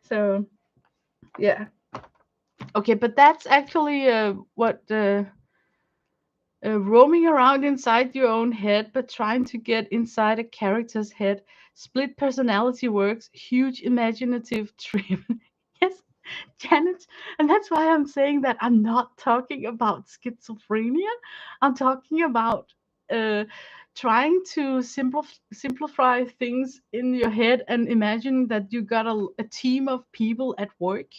So yeah, okay, but that's actually what roaming around inside your own head, but trying to get inside a character's head. Split personality works, huge imaginative trip. Yes, Janet. And that's why I'm saying that I'm not talking about schizophrenia. I'm talking about uh, trying to simplify things in your head and imagine that you got a team of people at work,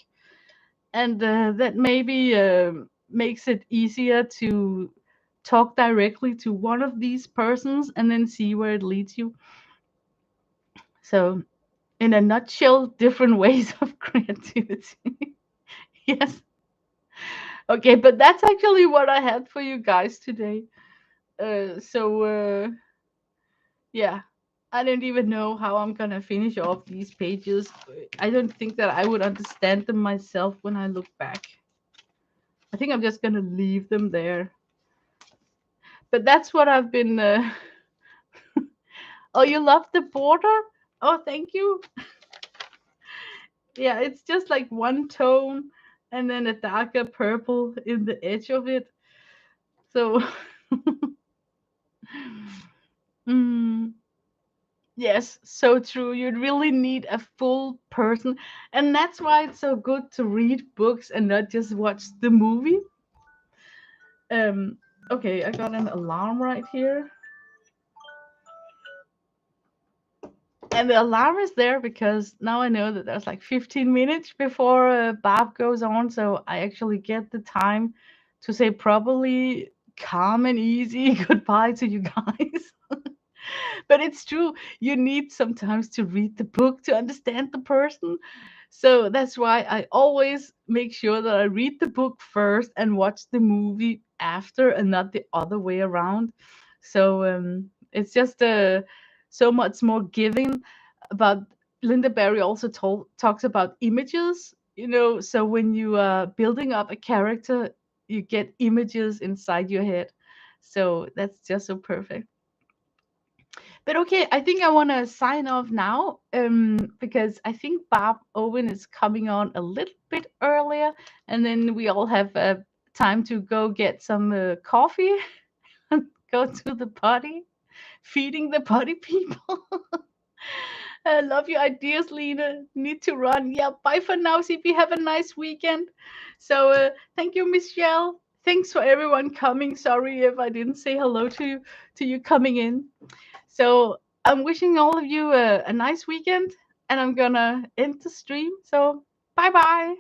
and that maybe makes it easier to talk directly to one of these persons and then see where it leads you. So, in a nutshell, different ways of creativity. Yes. Okay, but that's actually what I had for you guys today. So, yeah, I don't even know how I'm gonna finish off these pages. I don't think that I would understand them myself when I look back. I think I'm just gonna leave them there. But that's what I've been. Oh, you love the border? Oh, thank you. Yeah, it's just like one tone and then a darker purple in the edge of it. So, mm, yes, so true. You really need a full person. And that's why it's so good to read books and not just watch the movie. Um, okay, I got an alarm right here. And the alarm is there because now I know that there's like 15 minutes before Bob goes on. So I actually get the time to say probably calm and easy goodbye to you guys. But it's true, you need sometimes to read the book to understand the person. So that's why I always make sure that I read the book first and watch the movie after, and not the other way around. So it's just so much more giving. About Lynda Barry also talks about images. So when you are building up a character, you get images inside your head. So that's just so perfect. But okay, I think I want to sign off now, because I think Bob Owen is coming on a little bit earlier, and then we all have time to go get some coffee and go to the potty, feeding the potty people. Love your ideas, Lena. Need to run. Yeah, bye for now. CP, have a nice weekend. So, thank you, Michelle. Thanks for everyone coming. Sorry if I didn't say hello to you coming in. So, I'm wishing all of you a nice weekend, and I'm gonna end the stream. So, bye bye.